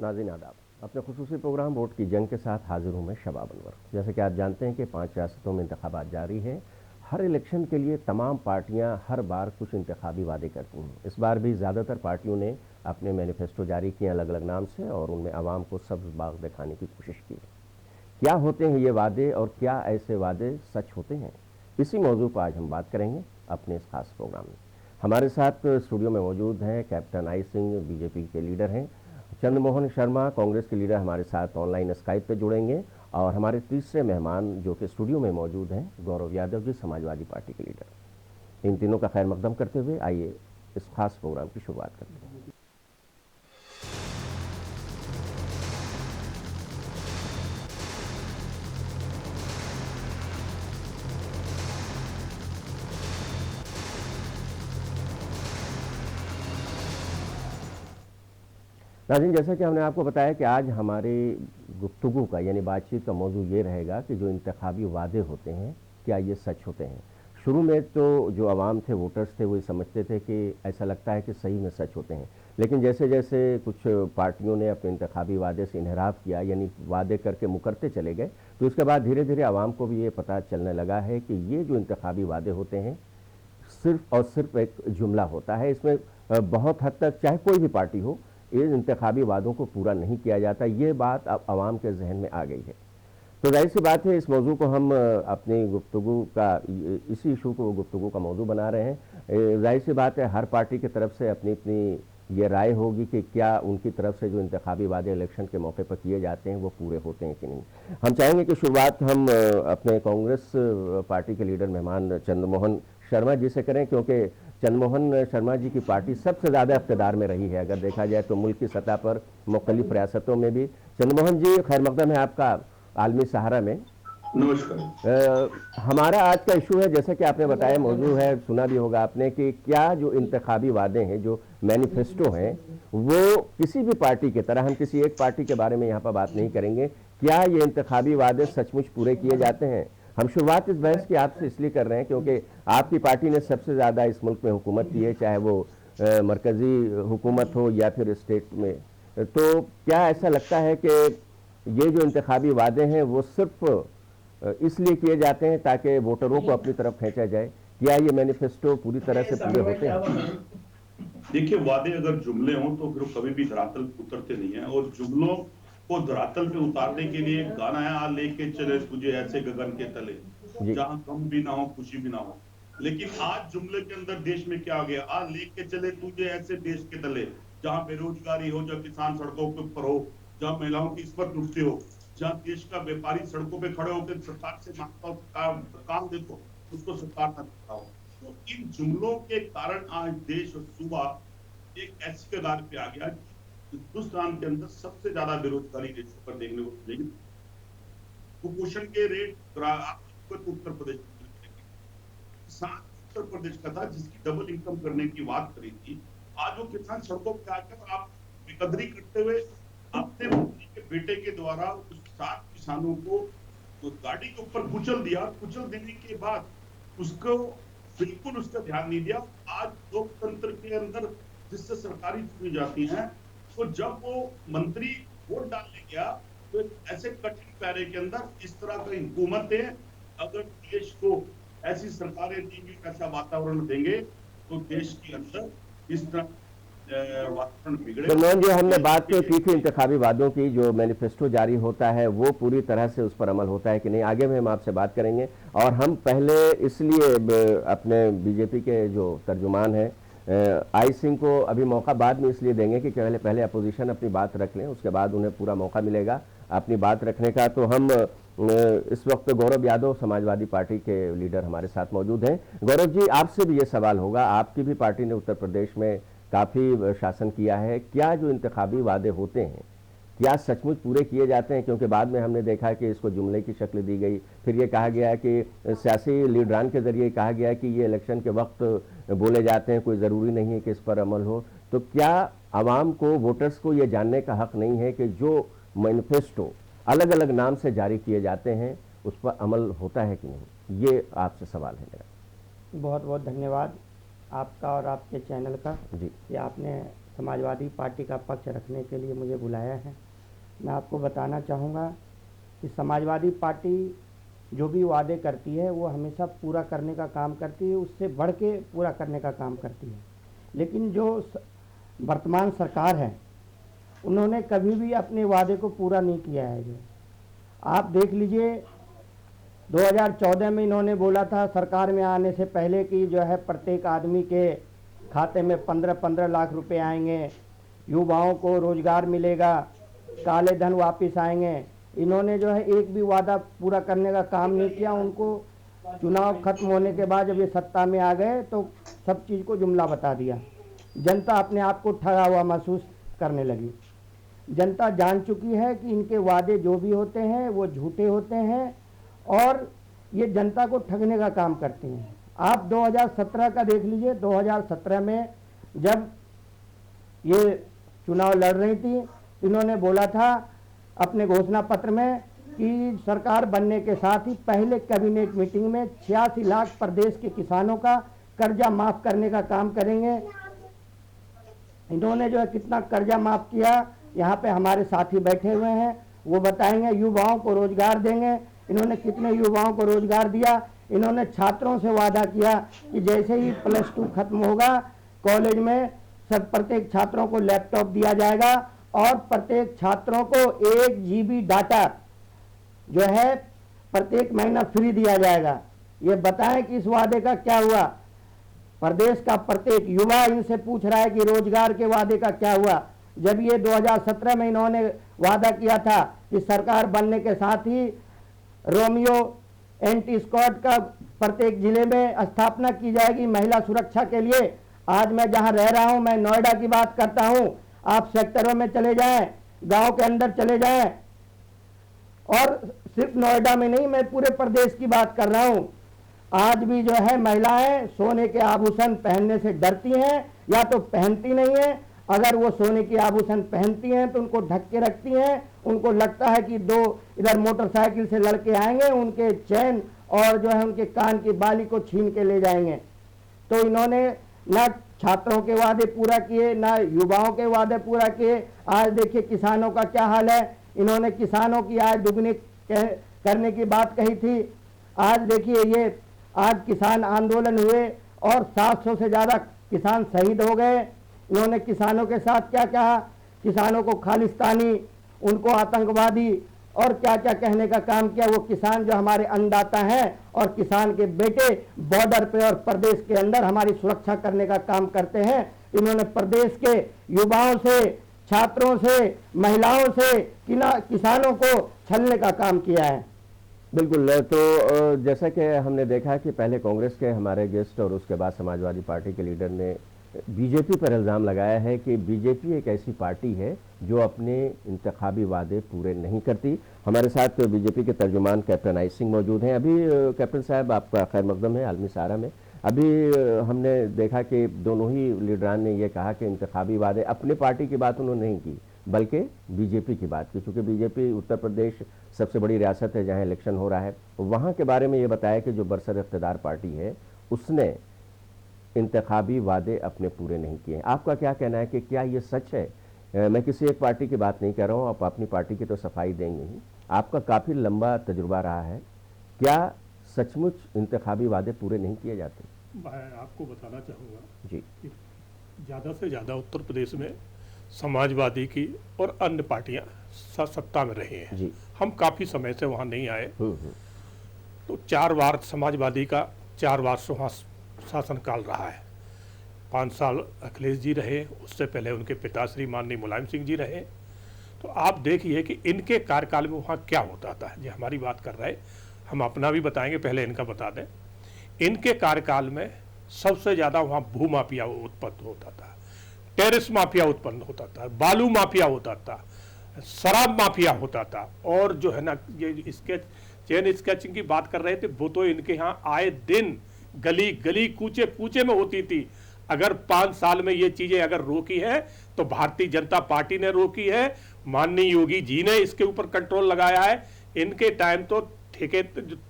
नाज़रीन आदाब, अपने खुसूसी प्रोग्राम वोट की जंग के साथ हाजिर हूँ मैं शबाब अनवर। जैसे कि आप जानते हैं कि 5 रियासतों में इंतखाबात जारी है। हर इलेक्शन के लिए तमाम पार्टियां हर बार कुछ इंतखाबी वादे करती हैं। इस बार भी ज़्यादातर पार्टियों ने अपने मैनिफेस्टो जारी किए अलग अलग नाम से और उनमें आवाम को सब्ज़ बाग दिखाने की कोशिश की। क्या होते हैं ये वादे और क्या ऐसे वादे सच होते हैं, इसी मौजू पर आज हम बात करेंगे अपने इस खास प्रोग्राम में। हमारे साथ स्टूडियो में मौजूद हैं कैप्टन आई सिंह, बीजेपी के लीडर हैं। चंद्रमोहन शर्मा, कांग्रेस के लीडर, हमारे साथ ऑनलाइन स्काइप पे जुड़ेंगे। और हमारे तीसरे मेहमान जो कि स्टूडियो में मौजूद हैं, गौरव यादव जी, समाजवादी पार्टी के लीडर। इन तीनों का खैर मकदम करते हुए आइए इस खास प्रोग्राम की शुरुआत करते हैं। नाज़रीन, जैसा कि हमने आपको बताया कि आज हमारे गुफ्तगू का यानी बातचीत का मौजू ये रहेगा कि जो इंतखाबी वादे होते हैं क्या ये सच होते हैं। शुरू में तो जो आवाम थे, वोटर्स थे, वो ये समझते थे कि ऐसा लगता है कि सही में सच होते हैं। लेकिन जैसे जैसे कुछ पार्टियों ने अपने इंतखाबी वादे से इनहराफ किया यानी वादे करके मुकरते चले गए, तो उसके बाद धीरे धीरे आवाम को भी ये पता चलने लगा है कि ये जो इंतखाबी वादे होते हैं सिर्फ और सिर्फ एक जुमला होता है। इसमें बहुत हद तक चाहे कोई भी पार्टी हो, इन इंतखाबी वादों को पूरा नहीं किया जाता। ये बात अब आवाम के जहन में आ गई है। तो जाहिर सी बात है, इस मौजू को हम अपनी गुफ्तगू का, इसी इशू को गुफ्तगू का मौजू बना रहे हैं। जाहिर सी बात है, हर पार्टी की तरफ से अपनी अपनी ये राय होगी कि क्या उनकी तरफ से जो इंतखाबी वादे इलेक्शन के मौके पर किए जाते हैं वो पूरे होते हैं कि नहीं। हम चाहेंगे कि शुरुआत हम अपने कांग्रेस पार्टी के लीडर मेहमान चंद्रमोहन शर्मा जी से करें, क्योंकि चंद्रमोहन शर्मा जी की पार्टी सबसे ज़्यादा इक़्तिदार में रही है अगर देखा जाए तो मुल्क की सतह पर मुख्तलिफ रियासतों में भी। चंद्रमोहन जी, खैर मकदम है आपका आलमी सहारा में। नमस्कार। हमारा आज का इशू है, जैसे कि आपने बताया, मौजू है, सुना भी होगा आपने, कि क्या जो इंतखाबी वादे हैं, जो मैनिफेस्टो हैं, वो किसी भी पार्टी की तरह, हम किसी एक पार्टी के बारे में यहाँ पर बात नहीं करेंगे, क्या ये इंतखाबी वादे सचमुच पूरे किए जाते हैं। हम शुरुआत इस बहस की आपसे इसलिए कर रहे हैं क्योंकि आपकी पार्टी ने सबसे ज़्यादा इस मुल्क में हुकूमत की है, चाहे वो मरकज़ी हुकूमत हो या फिर स्टेट में। तो क्या ऐसा लगता है कि ये जो इंतखाबी वादे हैं वो सिर्फ इसलिए किए जाते हैं ताकि वोटरों को अपनी तरफ खींचा जाए? क्या ये मैनिफेस्टो पूरी तरह से पूरे होते हैं? देखिए, वादे अगर जुमले हों तो फिर कभी भी धरातल पे उतरते नहीं है, और जुमलों को धरातल पे उतारने के लिए एक गाना है, आ लेके चले तुझे ऐसे गगन के तले, जी। जहां गम भी ना हो, खुशी भी ना हो। लेकिन आज जुमले के अंदर देश में क्या आ गया, आ लेके चले तुझे ऐसे देश के तले, जहां बेरोजगारी हो, जहां किसान सड़कों के ऊपर हो, जहां महिलाओं की इस्मत लुटती हो, जहां देश का व्यापारी सड़कों पे खड़े होकर सरकार से मांगता हो काम दे दो, उसको सरकार न देता हो। तो इन जुमलों के कारण आज देश और सूबा एक ऐसी कगार पे आ गया कि हिंदुस्तान के अंदर सबसे ज्यादा बेरोजगारी देश पर देखने को मिलेगी। कुपोषण के रेट उत्तर प्रदेश में मिलेंगे। किसान उत्तर प्रदेश का था जिसकी डबल इनकम करने की बात करी थी, आज वो किसान सड़कों पे आकर आप बेकदरी करते हुए अपने मंत्री के बेटे के द्वारा उस 7 किसानों को गाड़ी के ऊपर कुचल दिया। कुचल देने के बाद उसको बिल्कुल उसका ध्यान नहीं दिया। आज लोकतंत्र के अंदर जिससे सरकारी चुनी जाती हैं, तो जब वो मंत्री वोट डालने गया तो ऐसे कठिन पैरे के अंदर इस तरह की हुकूमतें अगर देश को ऐसी सरकारें देंगे, ऐसा वातावरण देंगे, तो देश के अंदर इस तरह वातावरण बिगड़ेगा। सलमान जी, हमने बात तो की थी इंतखाबी वादों की, जो मैनिफेस्टो जारी होता है वो पूरी तरह से उस पर अमल होता है कि नहीं, आगे में हम आपसे बात करेंगे। और हम पहले इसलिए अपने बीजेपी के जो तर्जुमान हैं आई सिंह को अभी मौका बाद में इसलिए देंगे कि पहले अपोजिशन अपनी बात रख लें, उसके बाद उन्हें पूरा मौका मिलेगा अपनी बात रखने का। तो हम इस वक्त गौरव यादव, समाजवादी पार्टी के लीडर, हमारे साथ मौजूद हैं। गौरव जी, आपसे भी ये सवाल होगा, आपकी भी पार्टी ने उत्तर प्रदेश में काफ़ी शासन किया है, क्या जो इंतखाबी वादे होते हैं क्या सचमुच पूरे किए जाते हैं? क्योंकि बाद में हमने देखा कि इसको जुमले की शक्ल दी गई, फिर ये कहा गया कि सियासी लीडरान के ज़रिए कहा गया कि ये इलेक्शन के वक्त बोले जाते हैं, कोई ज़रूरी नहीं है कि इस पर अमल हो। तो क्या आवाम को, वोटर्स को ये जानने का हक़ नहीं है कि जो मैनिफेस्टो अलग अलग नाम से जारी किए जाते हैं उस पर अमल होता है कि नहीं? ये आपसे सवाल है मेरा। बहुत बहुत धन्यवाद आपका और आपके चैनल का जी। कि आपने समाजवादी पार्टी का पक्ष रखने के लिए मुझे बुलाया है। मैं आपको बताना चाहूँगा कि समाजवादी पार्टी जो भी वादे करती है वो हमेशा पूरा करने का काम करती है, उससे बढ़ के पूरा करने का काम करती है। लेकिन जो वर्तमान सरकार है उन्होंने कभी भी अपने वादे को पूरा नहीं किया है। जो आप देख लीजिए 2014 में इन्होंने बोला था सरकार में आने से पहले कि जो है प्रत्येक आदमी के खाते में 15-15 लाख रुपए आएंगे, युवाओं को रोजगार मिलेगा, काले धन वापस आएंगे। इन्होंने जो है एक भी वादा पूरा करने का काम नहीं किया। उनको चुनाव खत्म होने के बाद जब ये सत्ता में आ गए तो सब चीज़ को जुमला बता दिया। जनता अपने आप को ठगा हुआ महसूस करने लगी। जनता जान चुकी है कि इनके वादे जो भी होते हैं वो झूठे होते हैं और ये जनता को ठगने का काम करते हैं। आप 2017 का देख लीजिए। 2017 में जब ये चुनाव लड़ रही थी, इन्होंने बोला था अपने घोषणा पत्र में कि सरकार बनने के साथ ही पहले कैबिनेट मीटिंग में 86 लाख प्रदेश के किसानों का कर्जा माफ करने का काम करेंगे। इन्होंने जो है कितना कर्जा माफ किया, यहाँ पे हमारे साथी बैठे हुए हैं, वो बताएंगे। युवाओं को रोजगार देंगे। इन्होंने कितने युवाओं को रोजगार दिया। इन्होंने छात्रों से वादा किया कि जैसे ही +2 खत्म होगा कॉलेज में सब प्रत्येक छात्रों को लैपटॉप दिया जाएगा और प्रत्येक छात्रों को 1 GB डाटा जो है प्रत्येक महीना फ्री दिया जाएगा। ये बताएं कि इस वादे का क्या हुआ। प्रदेश का प्रत्येक युवा इनसे पूछ रहा है कि रोजगार के वादे का क्या हुआ। जब ये 2017 में इन्होंने वादा किया था कि सरकार बनने के साथ ही रोमियो एंटी स्क्वाड का प्रत्येक जिले में स्थापना की जाएगी महिला सुरक्षा के लिए। आज मैं जहां रह रहा हूं, मैं नोएडा की बात करता हूं, आप सेक्टरों में चले जाएं, गांव के अंदर चले जाएं, और सिर्फ नोएडा में नहीं, मैं पूरे प्रदेश की बात कर रहा हूं। आज भी जो है महिलाएं सोने के आभूषण पहनने से डरती हैं या तो पहनती नहीं है। अगर वो सोने के आभूषण पहनती हैं तो उनको ढक के रखती हैं। उनको लगता है कि 2 इधर मोटरसाइकिल से लड़के आएंगे, उनके चैन और जो है उनके कान की बाली को छीन के ले जाएंगे। तो इन्होंने ना छात्रों के वादे पूरा किए, ना युवाओं के वादे पूरा किए। आज देखिए किसानों का क्या हाल है। इन्होंने किसानों की आय दुगनी करने की बात कही थी। आज देखिए ये आज किसान आंदोलन हुए और 700 से ज़्यादा किसान शहीद हो गए। इन्होंने किसानों के साथ क्या कहा, किसानों को खालिस्तानी, उनको आतंकवादी और क्या क्या कहने का काम किया। वो किसान जो हमारे अन्नदाता हैं और किसान के बेटे बॉर्डर पे और प्रदेश के अंदर हमारी सुरक्षा करने का काम करते हैं। इन्होंने प्रदेश के युवाओं से, छात्रों से, महिलाओं से, किसानों को छलने का काम किया है। बिल्कुल। तो जैसा कि हमने देखा कि पहले कांग्रेस के हमारे गेस्ट और उसके बाद समाजवादी पार्टी के लीडर ने बीजेपी पर इल्ज़ाम लगाया है कि बीजेपी एक ऐसी पार्टी है जो अपने इंतखाबी वादे पूरे नहीं करती। हमारे साथ बीजेपी के तर्जुमान कैप्टन आई सिंह मौजूद हैं। अभी कैप्टन साहब आपका खैर मकदम है आलमी सहारा में। अभी हमने देखा कि दोनों ही लीडरान ने यह कहा कि इंतखाबी वादे, अपनी पार्टी की बात उन्होंने नहीं की बल्कि बीजेपी की बात की, क्योंकि बीजेपी उत्तर प्रदेश सबसे बड़ी रियासत है जहां इलेक्शन हो रहा है। वहां के बारे में ये बताया कि जो बरसर इक़्तिदार पार्टी है उसने इंतखाबी वादे अपने पूरे नहीं किए। आपका क्या कहना है कि क्या ये सच है? मैं किसी एक पार्टी की बात नहीं कर रहा हूँ, आप अपनी पार्टी की तो सफाई देंगे ही, आपका काफ़ी लंबा तजुर्बा रहा है, क्या सचमुच इंतखाबी वादे पूरे नहीं किए जाते? मैं आपको बताना चाहूँगा जी कि ज़्यादा से ज़्यादा उत्तर प्रदेश में समाजवादी की और अन्य पार्टियां सत्ता में रही हैं। जी। हम काफ़ी समय से वहाँ नहीं आए। तो 4 बार समाजवादी का 4 बार वहाँ शासनकाल रहा है। 5 साल अखिलेश जी रहे, उससे पहले उनके पिताश्री माननीय मुलायम सिंह जी रहे। तो आप देखिए कि इनके कार्यकाल में वहाँ क्या होता था। ये हमारी बात कर रहे, हम अपना भी बताएंगे, पहले इनका बता दें। इनके कार्यकाल में सबसे ज़्यादा वहाँ भू माफिया उत्पन्न होता था, टेरिस माफिया उत्पन्न होता था, बालू माफिया होता था, शराब माफिया होता था। और जो है ना ये चेन स्केचिंग की बात कर रहे थे, वो तो इनके यहाँ आए दिन गली गली कूचे कूचे में होती थी। अगर 5 साल में ये चीजें अगर रोकी है तो भारतीय जनता पार्टी ने रोकी है, माननीय योगी जी ने इसके ऊपर कंट्रोल लगाया है। इनके टाइम तो ठेके,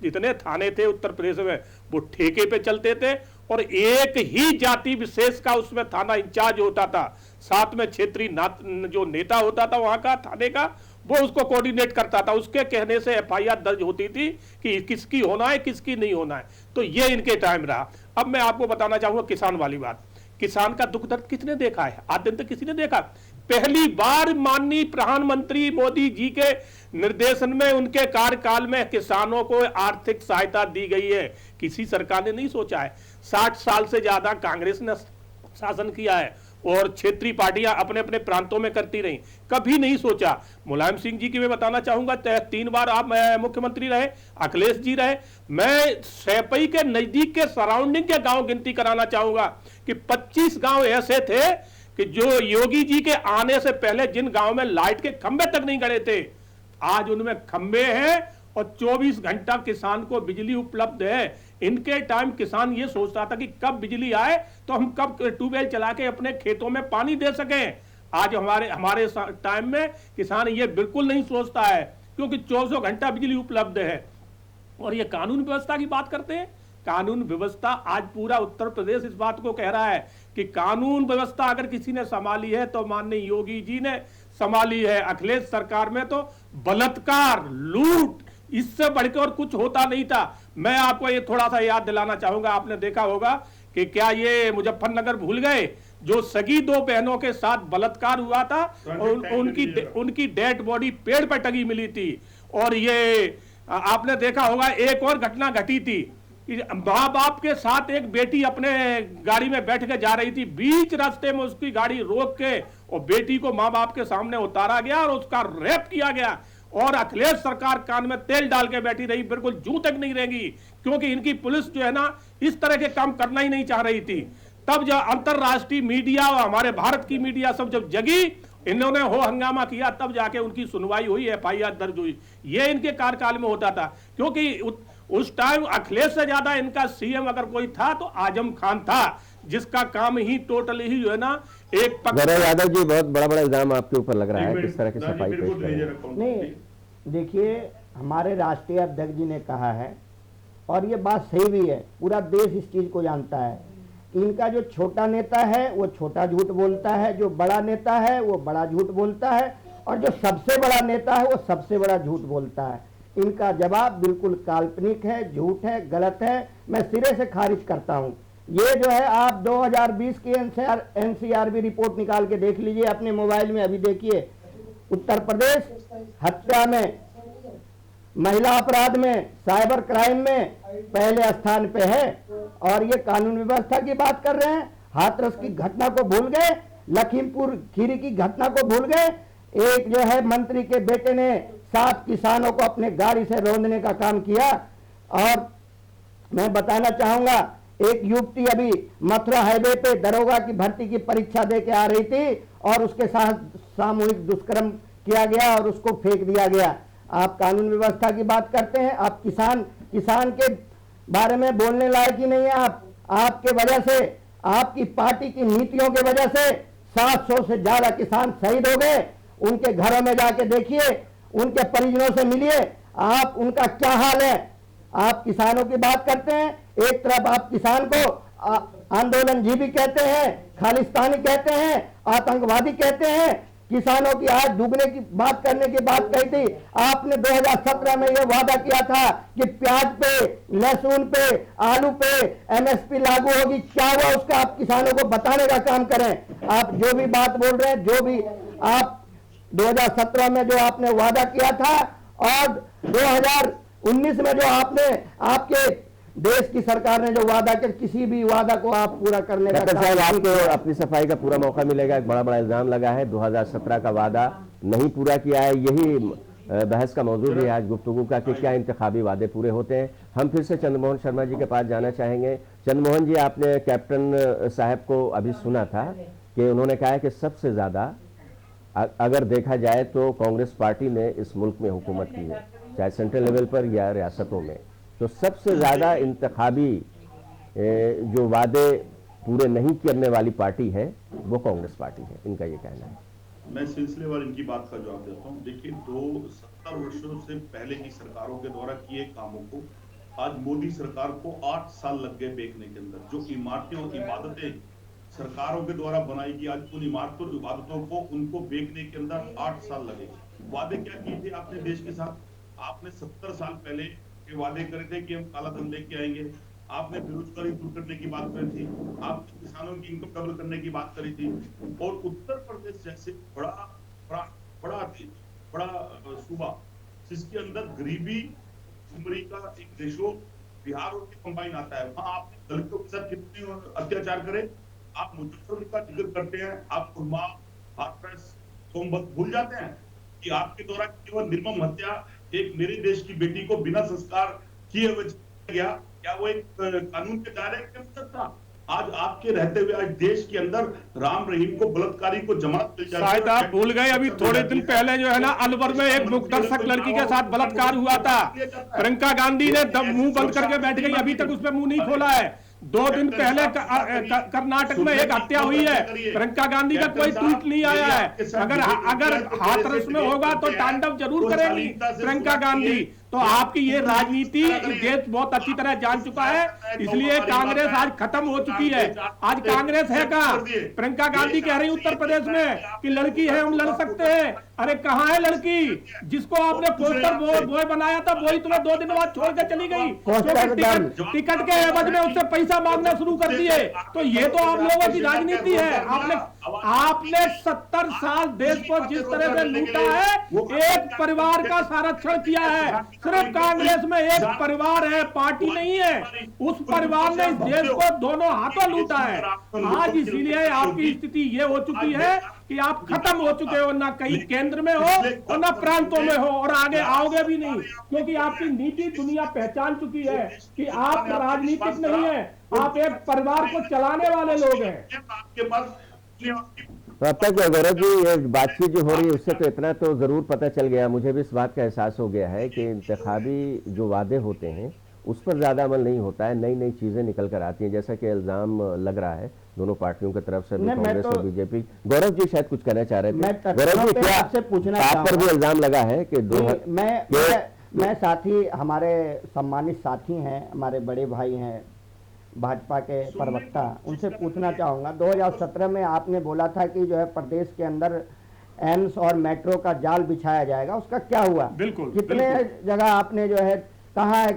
जितने थाने थे उत्तर प्रदेश में वो ठेके पे चलते थे और एक ही जाति विशेष का उसमें थाना इंचार्ज होता था। साथ में क्षेत्रीय जो नेता होता था वहां का थाने का, वो उसको कोऑर्डिनेट करता था। उसके कहने से एफआईआर दर्ज होती थी कि किसकी होना है किसकी नहीं होना है। तो ये इनके टाइम रहा। अब मैं आपको बताना चाहूंगा किसान वाली बात। किसान का दुख दर्द किसने देखा है? आज दिन तक किसी ने देखा? पहली बार माननीय प्रधानमंत्री मोदी जी के निर्देशन में, उनके कार्यकाल में किसानों को आर्थिक सहायता दी गई है। किसी सरकार ने नहीं सोचा है। 60 साल से ज्यादा कांग्रेस ने शासन किया है और क्षेत्रीय पार्टियां अपने अपने प्रांतों में करती रही, कभी नहीं सोचा। मुलायम सिंह जी की मैं बताना चाहूंगा, 3 बार आप मुख्यमंत्री रहे, अखिलेश जी रहे। मैं सैपई के नजदीक के सराउंडिंग के गांव गिनती कराना चाहूंगा कि 25 गांव ऐसे थे कि जो योगी जी के आने से पहले जिन गांव में लाइट के खंबे तक नहीं गड़े थे, आज उनमें खंबे हैं और 24 घंटा किसान को बिजली उपलब्ध है। इनके टाइम किसान ये सोचता था कि कब बिजली आए तो हम कब ट्यूबवेल चला के अपने खेतों में पानी दे सकें। आज हमारे टाइम में किसान ये बिल्कुल नहीं सोचता है, क्योंकि 24 घंटा बिजली उपलब्ध है। और ये कानून व्यवस्था की बात करते हैं। कानून व्यवस्था आज पूरा उत्तर प्रदेश इस बात को कह रहा है कि कानून व्यवस्था अगर किसी ने संभाली है तो माननीय योगी जी ने संभाली है। अखिलेश सरकार में तो बलात्कार, लूट, इससे बढ़कर और कुछ होता नहीं था। मैं आपको ये थोड़ा सा याद दिलाना चाहूंगा, आपने देखा होगा कि क्या ये मुजफ्फरनगर भूल गए जो सगी 2 बहनों के साथ बलात्कार हुआ था और उनकी डेड बॉडी पेड़ पर टंगी मिली थी। और ये आपने देखा होगा एक और घटना घटी थी, माँ बाप के साथ एक बेटी अपने गाड़ी में बैठ के जा रही थी, बीच रास्ते में उसकी गाड़ी रोक के और बेटी को माँ बाप के सामने उतारा गया और उसका रेप किया गया। और अखिलेश सरकार कान में तेल डाल के बैठी रही, बिल्कुल जूं तक नहीं रहेंगी, क्योंकि इनकी पुलिस जो है ना इस तरह के काम करना ही नहीं चाह रही थी। तब जब अंतरराष्ट्रीय मीडिया और हमारे भारत की मीडिया सब जब जगी, इन्होंने हो हंगामा किया, तब जाके उनकी सुनवाई हुई, एफआईआर दर्ज हुई। ये इनके कार्यकाल में होता था, क्योंकि उस टाइम अखिलेश से ज्यादा इनका सीएम अगर कोई था तो आजम खान था, जिसका काम ही टोटली ही जो है ना एक गौरव यादव जी, बहुत बड़ा इल्जाम आपके ऊपर लग रहा है, किस तरह की सफाई पेश करें? नहीं, देखिए हमारे राष्ट्रीय अध्यक्ष जी ने कहा है और ये बात सही भी है, पूरा देश इस चीज को जानता है। इनका जो छोटा नेता है वो छोटा झूठ बोलता है, जो बड़ा नेता है वो बड़ा झूठ बोलता है, और जो सबसे बड़ा नेता है वो सबसे बड़ा झूठ बोलता है। इनका जवाब बिल्कुल काल्पनिक है, झूठ है, गलत है, मैं सिरे से खारिज करता हूं। ये जो है आप 2020 की एनसीआरबी रिपोर्ट निकाल के देख लीजिए अपने मोबाइल में, अभी देखिए उत्तर प्रदेश हत्या में, महिला अपराध में, साइबर क्राइम में पहले स्थान पे है। और ये कानून व्यवस्था की बात कर रहे हैं, हाथरस की घटना को भूल गए, लखीमपुर खीरी की घटना को भूल गए। एक जो है मंत्री के बेटे ने 7 किसानों को अपने गाड़ी से रौंदने का काम किया। और मैं बताना चाहूंगा, एक युवती अभी मथुरा हाईवे पे दरोगा की भर्ती की परीक्षा दे के आ रही थी और उसके साथ सामूहिक दुष्कर्म किया गया और उसको फेंक दिया गया। आप कानून व्यवस्था की बात करते हैं, आप किसान के बारे में बोलने लायक ही नहीं है। आपके वजह से, आपकी पार्टी की नीतियों के वजह से 700 से ज्यादा किसान शहीद हो गए। उनके घरों में जाके देखिए, उनके परिजनों से मिलिए, आप उनका क्या हाल है। आप किसानों की बात करते हैं, एक तरफ आप किसान को आंदोलनजीवी कहते हैं, खालिस्तानी कहते हैं, आतंकवादी कहते हैं। किसानों की आज दुगने की बात करने की बात कही थी आपने। 2017 में यह वादा किया था कि प्याज पे, लहसुन पे, आलू पे एमएसपी लागू होगी। क्या हुआ उसका? आप किसानों को बताने का काम करें। आप जो भी बात बोल रहे हैं, जो भी आप 2017 में जो आपने वादा किया था और 2019 में जो आपके देश की सरकार ने जो वादा किया, किसी भी वादा को आप पूरा करने का डॉक्टर साहब, आपको अपनी सफाई का पूरा मौका मिलेगा। एक बड़ा इल्जाम लगा है, 2017 का वादा नहीं पूरा किया है। यही बहस का मौजूद है आज गुफ्तगू का कि क्या इंतखाबी वादे पूरे होते हैं। हम फिर से चंद्रमोहन शर्मा जी के पास जाना चाहेंगे। चंद्रमोहन जी, आपने कैप्टन साहब को अभी सुना था कि उन्होंने कहा है कि सबसे ज्यादा अगर देखा जाए तो कांग्रेस पार्टी ने इस मुल्क में हुकूमत की है, चाहे सेंट्रल लेवल पर या रियासतों में, तो सबसे ज्यादा इंतखाबी जो वादे पूरे नहीं करने वाली पार्टी है वो कांग्रेस पार्टी है। इनका ये कहना है। मैं सिलसिलेवार इनकी बात का जवाब देता हूँ। देखिए, 70 वर्षों से पहले की सरकारों के द्वारा किए कामों को आज मोदी सरकार को 8 साल लग गए बेचने के अंदर। जो इमारतें और इबादतें सरकारों के द्वारा बनाई गई आज उन इमारतों इबादतों को उनको बेचने के अंदर 8 साल लगे। वादे क्या किए थे आपने देश के साथ? आपने 70 साल पहले ये वादे करे थे कि हम काला धन लेके आएंगे। आपने बेरोजगारी दूर करने की बात करी थी, आपने किसानों की इनकम डबल करने की बात करी थी, और उत्तर प्रदेश जैसे बड़ा सूबा जिसके अंदर गरीबी भुखमरी का एक रेशो बिहार और कंबाइन आता है, वहां आपने दलितों के साथ कितने अत्याचार करे। आप मुजफ्फरपुर का जिक्र करते हैं, आप खुरमा, हाथरस, सोनभद्र भूल जाते हैं कि आपके द्वारा केवल निर्मम हत्या एक मेरे देश की बेटी को बिना संस्कार किए हुए गया, क्या वो एक कानून के दायरे के अंदर था? आज आपके रहते हुए आज देश के अंदर राम रहीम को बलात्कारी को जमानत मिल जाती है। शायद आप भूल गए, अभी थोड़े दिन पहले जो है ना अलवर में एक मुखदर्शक लड़की के साथ बलात्कार हुआ था। प्रियंका गांधी ने मुंह बंद करके बैठ गई, अभी तक उसमें मुंह नहीं खोला है। 2 दिन पहले कर्नाटक में एक हत्या हुई है, प्रियंका गांधी का कोई ट्वीट नहीं आया है। अगर हाथरस में होगा तो तांडव जरूर करेंगी प्रियंका गांधी। तो आपकी ये राजनीति देश बहुत अच्छी तरह जान चुका है, इसलिए कांग्रेस आज खत्म हो चुकी है। आज कांग्रेस है कहाँ? प्रियंका गांधी कह रही उत्तर प्रदेश में कि लड़की है हम लड़ सकते हैं। अरे कहाँ है लड़की? जिसको आपने पोस्टर बॉय बनाया था वही तुम्हें 2 दिन बाद छोड़ के चली गई, टिकट के एवज में उससे पैसा मांगना शुरू कर दिए। तो ये तो आप लोगों की राजनीति है। आपने 70 साल देश को जिस तरह से लूटा है, एक परिवार का संरक्षण किया है। सिर्फ कांग्रेस में एक परिवार है, पार्टी नहीं है। उस परिवार ने इस देश को दोनों हाथों लूटा है। आज इसीलिए आपकी स्थिति ये हो चुकी है कि आप खत्म हो चुके हो, ना कहीं केंद्र में हो और ना प्रांतों में हो, और आगे आओगे भी नहीं, क्योंकि आपकी नीति दुनिया पहचान चुकी है कि आप राजनीतिक नहीं है, आप एक परिवार को चलाने वाले लोग हैं। तो अब तक गौरव जी ये बातचीत जो हो रही है उससे तो इतना तो जरूर पता चल गया, मुझे भी इस बात का एहसास हो गया है कि इंतखाबी जो वादे होते हैं उस पर ज्यादा अमल नहीं होता है, नई नई चीजें निकल कर आती हैं, जैसा कि इल्जाम लग रहा है दोनों पार्टियों की तरफ से, कांग्रेस और बीजेपी। गौरव जी शायद कुछ कहना चाह रहे थे। गौरव जी क्या आपसे पूछना, आप पर भी इल्जाम लगा है कि मैं साथी, हमारे सम्मानित साथी हैं, हमारे बड़े भाई हैं भाजपा के प्रवक्ता, उनसे पूछना चाहूंगा 2017 में आपने बोला था कि जो है प्रदेश के अंदर एम्स और मेट्रो का जाल बिछाया जाएगा, उसका क्या हुआ? बिल्कुल, कितने जगह आपने जो है कहाँ है,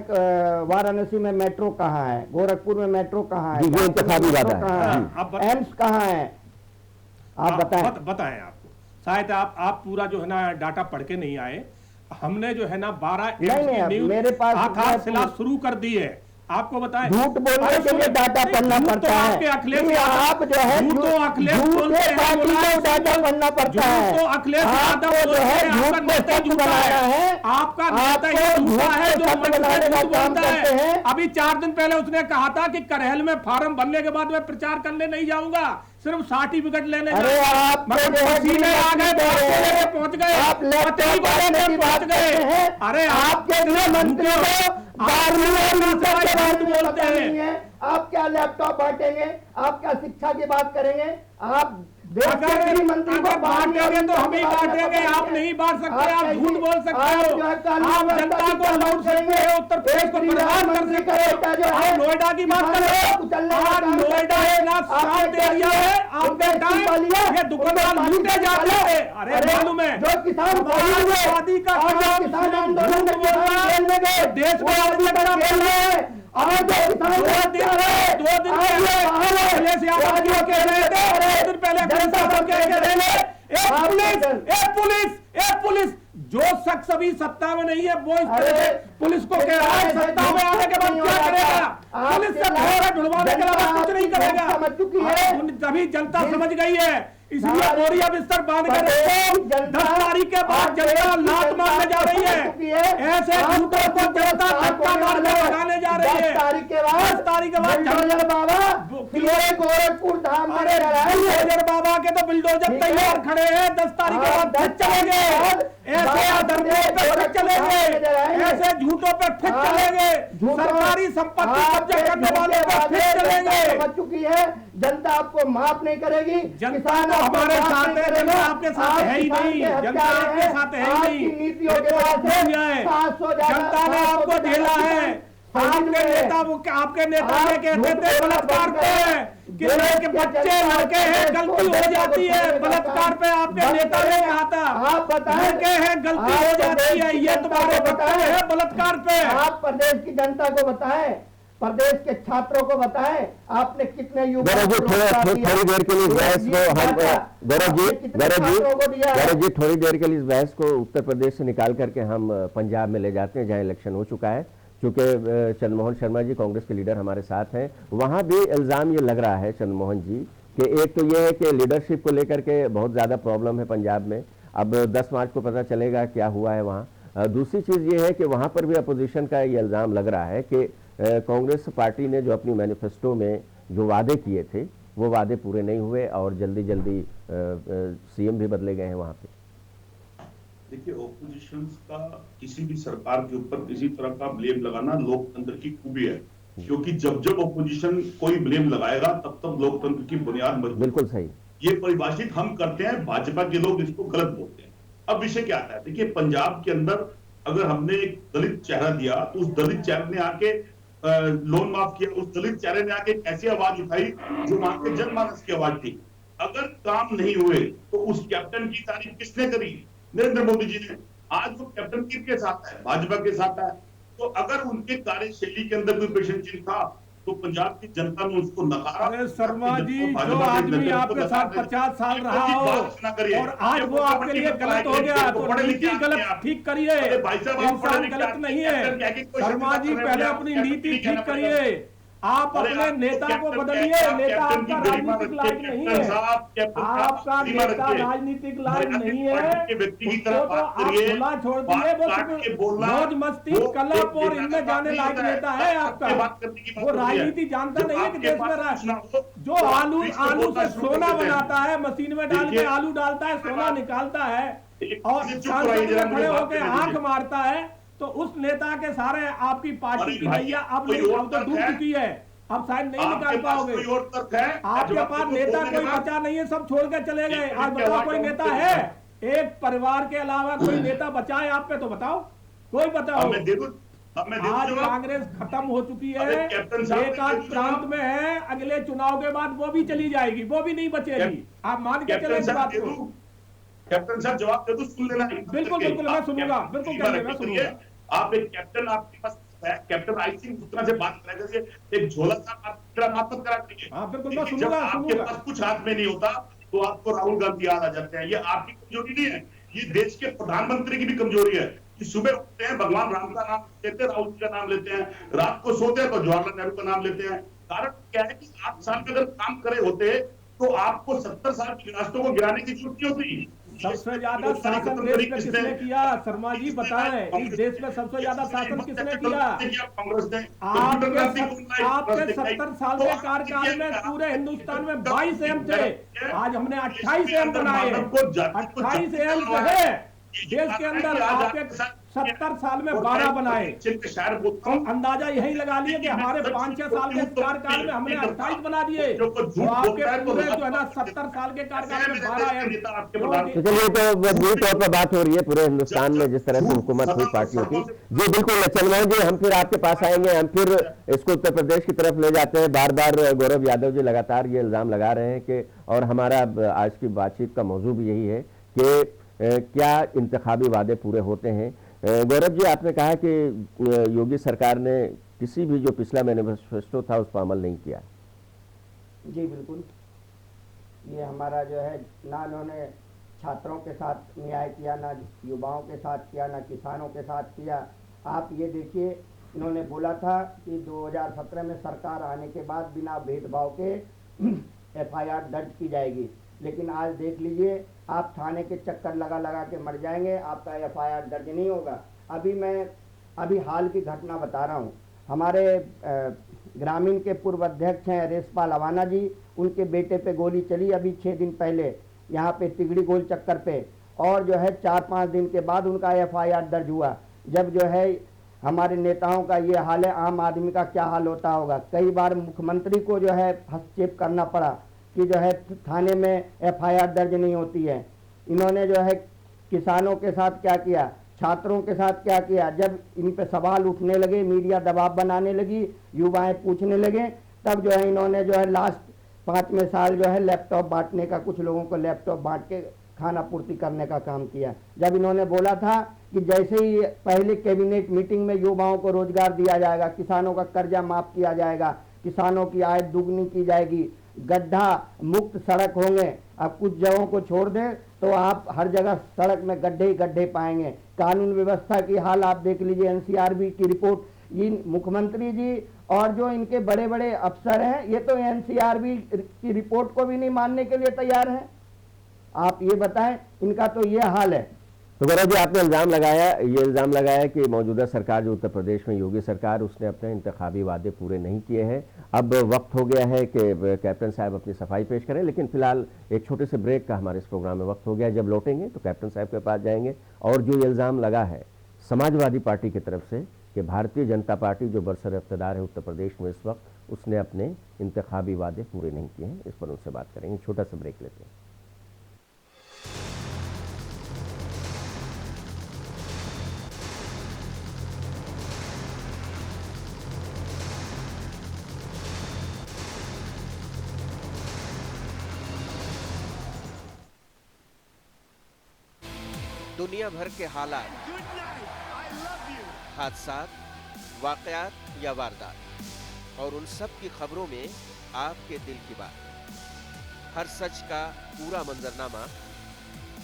वाराणसी में मेट्रो कहाँ है, गोरखपुर में मेट्रो कहाँ है, एम्स कहाँ है, आप बताएं। आपको शायद आप पूरा जो है ना डाटा पढ़ के नहीं आए। हमने जो है ना 12 मेरे पास शुरू कर दी है। आपको बताएं, झूठ बोलने के लिए डाटा पढ़ना पड़ता है। आप जो है अखिलेश डाटा पढ़ना पड़ता है। तो अखिलेश यादव जो है झूठ को सच बनाया है, आपका नेता ये झूठा है जो बोलता है। अभी 4 दिन पहले उसने कहा था कि करहल में फार्म भरने के बाद मैं प्रचार करने नहीं जाऊंगा, सिर्फ सर्टिफिकेट लेने पहुंच गए। अरे आपके मंत्री बोलते हैं, आप क्या लैपटॉप बांटेंगे, आप क्या शिक्षा की बात करेंगे? आप अगर मंत्री को बांटेंगे तो हम ही बांटेंगे, आप नहीं बांट सकते, आप झूठ बोल सकते हो, आप जनता को लूट सकते हो, उत्तर प्रदेश को बर्बाद कर सकते हो। आप नोएडा की बात कर रहे हो, नोएडा एक शांत एरिया है, आपके टाइम ये दुकानदार लूटे जाते हैं। अरे मालूम है जो किसान आबादी का किसान आंदोलन देश में बोल रहे हैं। और 2 दिन पहले पुलिस जो शख्स अभी सत्ता में नहीं है वो इस तरह से पुलिस को कह रहा है सत्ता में आने के बाद क्या करेगा? पुलिस से घोड़ा ढुलवाने के अलावा कुछ नहीं करेगा। अभी जनता समझ गई है, इसलिए बोरिया बिस्तर बांध कर 10 तारीख के बाद जनता लात मारने जा रही है। ऐसे झूठों को जनता धक्का मार के भगाने जा रही है। 10 तारीख के बाद गोरखपुर धाम बुलडोजर बाबा के तो बुलडोजर तैयार खड़े हैं, 10 तारीख के बाद चलेंगे। ऐसे अधर्मों पे फिर चलेंगे, ऐसे झूठों पे फिर चलेंगे, सरकारी संपत्ति कब्जा करने वालों पे फिर चलेंगे। समझ चुकी है जनता, आपको माफ नहीं करेगी। किसान हमारे साथ है, जनता आपके साथ है ही नहीं, जनता आपके साथ है ही नहीं। नीतियों के बाद जनता ने आपको झेला है। आपके नेता ने कहते थे बलात्कार को है, कि लड़के बच्चे लड़के हैं, गलती हो जाती है, बलात्कार पे आपके नेता ने कहा था, आप बताएं, लड़के हैं, गलती हो जाती है, ये तुम्हारे वक्तव्य है बलात्कार पे। आप प्रदेश की जनता को बताएं, प्रदेश के छात्रों को बताएं, आपने कितने युवा गौरव जी थोड़ी देर के लिए इस बहस को हम गौरव जी थोड़ी देर के लिए इस बहस को उत्तर प्रदेश से निकाल करके हम पंजाब में ले जाते हैं, जहां इलेक्शन हो चुका है। चूंकि चंद्रमोहन शर्मा जी कांग्रेस के लीडर हमारे साथ हैं, वहां भी इल्जाम ये लग रहा है चंद्रमोहन जी कि एक तो ये है कि लीडरशिप को लेकर के बहुत ज्यादा प्रॉब्लम है पंजाब में। अब 10 मार्च को पता चलेगा क्या हुआ है वहाँ। दूसरी चीज ये है कि वहां पर भी अपोजिशन का ये इल्जाम लग रहा है कि कांग्रेस पार्टी ने जो अपनी मैनिफेस्टो में जो वादे किए थे वो वादे पूरे नहीं हुए और जल्दी जल्दी सीएम भी बदले गए हैं वहां पे। देखिए, ओपोजिशन का किसी भी सरकार के ऊपर किसी तरह का ब्लेम लगाना लोकतंत्र की खूबी है, क्योंकि जब जब ओपोजिशन कोई ब्लेम लगाएगा तब तब लोकतंत्र की बुनियाद मजबूत। बिल्कुल सही, ये परिभाषित हम करते हैं, भाजपा के लोग इसको गलत बोलते हैं। अब विषय क्या आता है, देखिए पंजाब के अंदर अगर हमने एक दलित चेहरा दिया तो उस दलित चेहरे ने आके लोन माफ किया, उस दलित चेहरे ने आके ऐसी आवाज उठाई जो वहां के जनमानस की आवाज थी। अगर काम नहीं हुए तो उस कैप्टन की तारीफ किसने करी? नरेंद्र मोदी जी ने। आज वो कैप्टन किसके साथ है? भाजपा के साथ है। तो अगर उनके कार्यशैली के अंदर कोई पेशेंट चिन्ह था तो पंजाब की जनता ने उसको नकारा। अरे शर्मा जी, जो आदमी आपके साथ 50 साल रहा हो और आज वो आपके लिए गलत हो गया तो नीति गलत ठीक करिए। इंसान गलत नहीं है शर्मा जी, पहले अपनी नीति ठीक करिए। आप अपने नेता को बदलिए। नेता आपका राजनीतिक लायक नहीं है, आपका नेता राजनीतिक लायक नहीं है, उसको तो आप खुला छोड़ दिए। वो मौज मस्ती क्लब और इनमें जाने लायक नेता है आपका। वो राजनीति जानता नहीं है कि देश में जो आलू से सोना बनाता है, मशीन में डाल के आलू डालता है, सोना निकालता है और सांसद में खड़े होकर आंख मारता है, तो उस नेता के सारे आपकी पार्टी की नैया अब नहीं, अब तो डूब चुकी है, अब शायद नहीं निकाल पाओगे। आपके पास नेता कोई बचा नहीं है, सब छोड़ के चले गए। आज बताओ कोई नेता है? एक परिवार के अलावा कोई नेता बचा है आप पे? तो बताओ, कोई बताओ। आज कांग्रेस खत्म हो चुकी है, एक आध प्रांत में है, अगले चुनाव के बाद वो भी चली जाएगी, वो भी नहीं बचेगी। आप मान के चले इस बात को। कैप्टन साहब जवाब दे दो, सुन लेना। बिल्कुल बिल्कुल मैं सुनूंगा, बिल्कुल कहिए, मैं सुनूंगा। आप एक कैप्टन आपके पास है, कैप्टन आई सिंह उस तरह से बात करेगा, एक झोला सा आप मत करा दीजिए। हाँ बिल्कुल मैं सुनूंगा। आपके पास कुछ हाथ में नहीं होता तो आपको राहुल गांधी याद आ जाते हैं। ये आपकी कमजोरी नहीं है, ये देश के प्रधानमंत्री की भी कमजोरी है कि सुबह उठते हैं भगवान राम का नाम लेते हैं, राहुल जी का नाम लेते हैं, रात को सोते हैं तो जवाहरलाल नेहरू का नाम लेते हैं। कारण क्या है कि 8 साल में अगर काम करे होते तो आपको 70 साल की विरासतों को गिराने की जरूरत नहीं होती। सबसे ज्यादा शासन देश में किसने किया? शर्मा जी बताएं, इस देश में सबसे ज्यादा शासन किसने किया? कांग्रेस ने। आपके 70 साल के कार्यकाल में पूरे हिंदुस्तान में 22 एम थे, आज हमने 28 एम बनाए। 28 एम जो है देश के अंदर, आपके 70 साल में 12 बनाए। तो अंदाजा यही लगा लिए कि हमारे 5-6 साल के कार्यकाल में हमने 28 बना दिए, तो आपके पूरे जो है ना 70 साल के कार्यकाल में 12 एम। तो चलिए, तो बुरी तौर पर बात हो रही है पूरे हिंदुस्तान में जिस तरह से हुकूमत हुई पार्टियों की। जी बिल्कुल चंद्रमोहन जी, हम फिर आपके पास आएंगे, हम फिर इसको उत्तर प्रदेश की तरफ ले जाते हैं। बार बार गौरव यादव जी लगातार ये इल्जाम लगा रहे हैं कि, और हमारा आज की बातचीत का मौजू भी यही है कि क्या इंतखाबी वादे पूरे होते हैं। गौरव जी, आपने कहा कि योगी सरकार ने किसी भी जो पिछला मैनिफेस्टो था उस पर अमल नहीं किया। जी बिल्कुल, ये हमारा जो है ना उन्होंने छात्रों के साथ न्याय किया, ना युवाओं के साथ किया, ना किसानों के साथ किया। आप ये देखिए, इन्होंने बोला था कि 2017 में सरकार आने के बाद बिना भेदभाव के FIR दर्ज की जाएगी, लेकिन आज देख लीजिए, आप थाने के चक्कर लगा लगा के मर जाएंगे, आपका FIR दर्ज नहीं होगा। अभी हाल की घटना बता रहा हूँ। हमारे ग्रामीण के पूर्व अध्यक्ष हैं रेशपाल अवाना जी, उनके बेटे पे गोली चली अभी 6 दिन पहले यहाँ पे तिगड़ी गोल चक्कर पे, और जो है 4-5 दिन के बाद उनका FIR दर्ज हुआ। जब जो है हमारे नेताओं का ये हाल है, आम आदमी का क्या हाल होता होगा। कई बार मुख्यमंत्री को जो है हस्तक्षेप करना पड़ा कि जो है थाने में FIR दर्ज नहीं होती है। इन्होंने जो है किसानों के साथ क्या किया, छात्रों के साथ क्या किया। जब इन पे सवाल उठने लगे, मीडिया दबाव बनाने लगी, युवाएं पूछने लगे, तब जो है इन्होंने जो है लास्ट 5वें साल जो है लैपटॉप बांटने का, कुछ लोगों को लैपटॉप बांट के खाना पूर्ति करने का काम किया। जब इन्होंने बोला था कि जैसे ही पहले कैबिनेट मीटिंग में युवाओं को रोजगार दिया जाएगा, किसानों का कर्जा माफ किया जाएगा, किसानों की आय दुगनी की जाएगी, गड्ढा मुक्त सड़क होंगे। अब कुछ जगहों को छोड़ दें तो आप हर जगह सड़क में गड्ढे ही गड्ढे पाएंगे। कानून व्यवस्था की हाल आप देख लीजिए, एनसीआरबी की रिपोर्ट। इन मुख्यमंत्री जी और जो इनके बड़े बड़े अफसर हैं, ये तो एनसीआरबी की रिपोर्ट को भी नहीं मानने के लिए तैयार हैं। आप ये बताएं, इनका तो ये हाल है। तो गौरव जी, आपने ये इल्ज़ाम लगाया कि मौजूदा सरकार जो उत्तर प्रदेश में योगी सरकार, उसने अपने इंतखाबी वादे पूरे नहीं किए हैं। अब वक्त हो गया है कि कैप्टन साहब अपनी सफाई पेश करें, लेकिन फिलहाल एक छोटे से ब्रेक का हमारे इस प्रोग्राम में वक्त हो गया। जब लौटेंगे तो कैप्टन साहब के पास जाएंगे और जो ये इल्ज़ाम लगा है समाजवादी पार्टी की तरफ से कि भारतीय जनता पार्टी जो बरसर इक़्तिदार है उत्तर प्रदेश में इस वक्त, उसने अपने इंतखाबी वादे पूरे नहीं किए हैं, इस पर उनसे बात करेंगे। छोटा सा ब्रेक लेते हैं। दुनिया भर के हालात, हादसात, वाक़यात या वारदात और उन सब की खबरों में आपके दिल की बात। हर सच का पूरा मंजरनामा,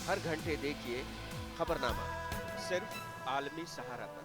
हर घंटे देखिए खबरनामा, सिर्फ आलमी सहारा पर।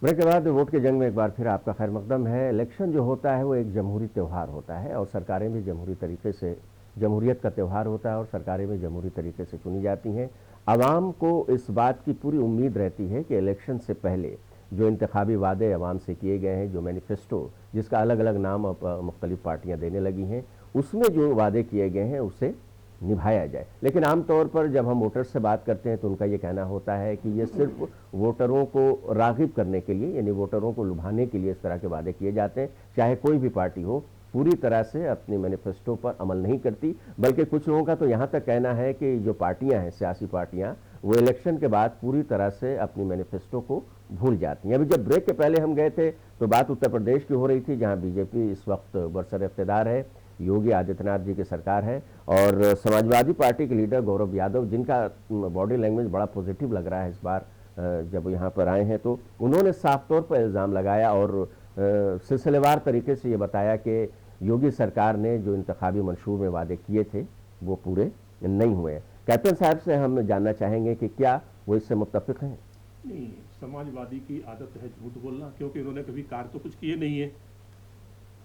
ब्रेक के बाद वोट के जंग में एक बार फिर आपका खैर मकदम है। इलेक्शन जो होता है वो एक जमहूरी त्यौहार होता है और सरकारें भी जमहूरी तरीके से, जमहूरियत का त्यौहार होता है और सरकारें भी जमहूरी तरीके से चुनी जाती हैं। आवाम को इस बात की पूरी उम्मीद रहती है कि इलेक्शन से पहले जो इंतखाबी वादे आवाम से किए गए हैं, जो मैनिफेस्टो जिसका अलग अलग नाम मुख्तलिफ पार्टियाँ देने लगी हैं, उसमें जो वादे किए गए हैं उसे निभाया जाए। लेकिन आमतौर पर जब हम वोटर्स से बात करते हैं तो उनका ये कहना होता है कि ये सिर्फ वोटरों को राग़िब करने के लिए, यानी वोटरों को लुभाने के लिए इस तरह के वादे किए जाते हैं। चाहे कोई भी पार्टी हो, पूरी तरह से अपने मैनिफेस्टो पर अमल नहीं करती। बल्कि कुछ लोगों का तो यहाँ तक कहना है कि जो पार्टियाँ हैं, सियासी पार्टियाँ, वो इलेक्शन के बाद पूरी तरह से अपनी मैनिफेस्टो को भूल जाती हैं। अभी जब ब्रेक के पहले हम गए थे तो बात उत्तर प्रदेश की हो रही थी, जहाँ बीजेपी इस वक्त बरसर इक़्तिदार है, योगी आदित्यनाथ जी की सरकार है और समाजवादी पार्टी के लीडर गौरव यादव, जिनका बॉडी लैंग्वेज बड़ा पॉजिटिव लग रहा है इस बार जब यहाँ पर आए हैं, तो उन्होंने साफ तौर पर इल्ज़ाम लगाया और सिलसिलेवार तरीके से ये बताया कि योगी सरकार ने जो इंतखाबी मंशूर में वादे किए थे वो पूरे नहीं हुए। कैप्टन साहब से हम जानना चाहेंगे कि क्या वो इससे मुत्तफिक हैं? नहीं, समाजवादी की आदत है झूठ बोलना, क्योंकि उन्होंने कभी कार्य तो कुछ किए नहीं है।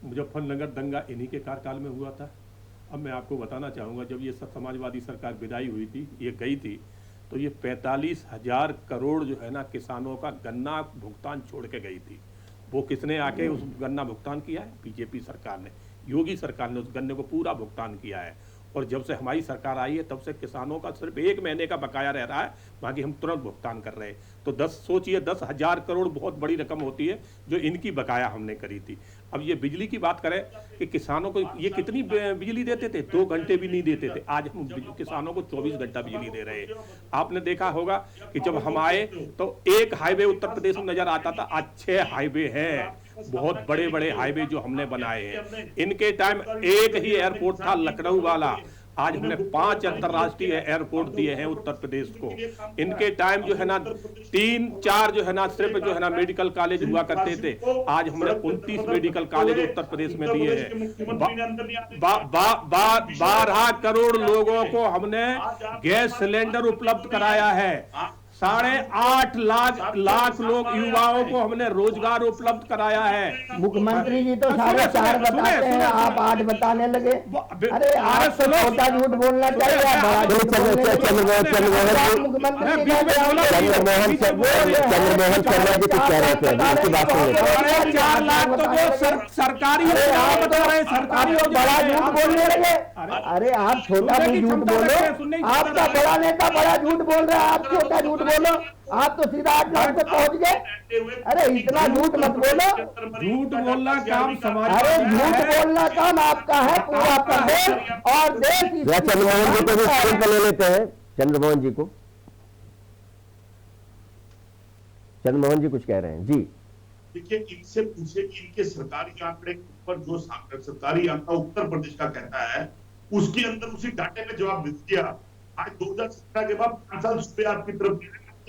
मुजफ्फरनगर दंगा इन्हीं के कार्यकाल में हुआ था। अब मैं आपको बताना चाहूँगा, जब ये समाजवादी सरकार विदाई हुई थी, ये गई थी, तो ये 45,000 करोड़ जो है ना किसानों का गन्ना भुगतान छोड़ के गई थी। वो किसने आके उस गन्ना भुगतान किया है? बीजेपी सरकार ने, योगी सरकार ने उस गन्ने को पूरा भुगतान किया है। और जब से हमारी सरकार आई है तब से किसानों का सिर्फ 1 महीने का बकाया रह रहा है, बाकी हम तुरंत भुगतान कर रहे हैं। तो सोचिए 10,000 करोड़ बहुत बड़ी रकम होती है जो इनकी बकाया हमने करी थी। अब ये बिजली की बात करें कि किसानों को ये कितनी बिजली देते थे? 2 घंटे भी नहीं देते थे। आज हम किसानों को 24 घंटा बिजली दे रहे हैं। आपने देखा होगा कि जब हम आए तो एक हाईवे उत्तर प्रदेश में नजर आता था, आज 6 हाईवे हैं, बहुत बड़े बड़े हाईवे जो हमने बनाए हैं। इनके टाइम एक ही एयरपोर्ट था लखनऊ वाला, आज हमने 5 अंतरराष्ट्रीय एयरपोर्ट दिए हैं उत्तर प्रदेश को। इनके टाइम जो है ना 3-4 जो है ना सिर्फ जो है ना मेडिकल कॉलेज हुआ करते थे, आज हमने 29 मेडिकल कॉलेज उत्तर प्रदेश में दिए हैं। 12 करोड़ लोगों को हमने गैस सिलेंडर उपलब्ध कराया है। 8.5 लाख लोग युवाओं को हमने रोजगार उपलब्ध कराया है। मुख्यमंत्री जी तो 4.5 बताते हैं, आप 8 बताने लगे। अरे आप तो छोटा झूठ बोलना चाहिए, सरकारी बड़ा झूठ बोलने लगे। अरे आप छोटा भी झूठ बोलो, आपका बड़ा नेता बड़ा झूठ बोल रहा है, आप छोटा झूठ बोलो, आप तो सीधा 8 लाख पे पहुंच गए। अरे इतना झूठ मत बोलो। झूठ बोलना काम समाज, अरे झूठ बोलना काम आपका है, पूरा प्रदेश और देश। चंद्रमोहन जी को भी स्क्रीन पर ले लेते हैं। चंद्रमोहन जी को, चंद्रमोहन जी कुछ कह रहे हैं जी। देखिए, इनसे पूछे कि इनके सरकारी आंकड़े पर जो सरकारी आंकड़ा उत्तर प्रदेश का कहता है, उसके अंदर उसी डाटे में जवाब दे दिया। आज 2017 के बाद 5 साल सुबह आपकी तरफ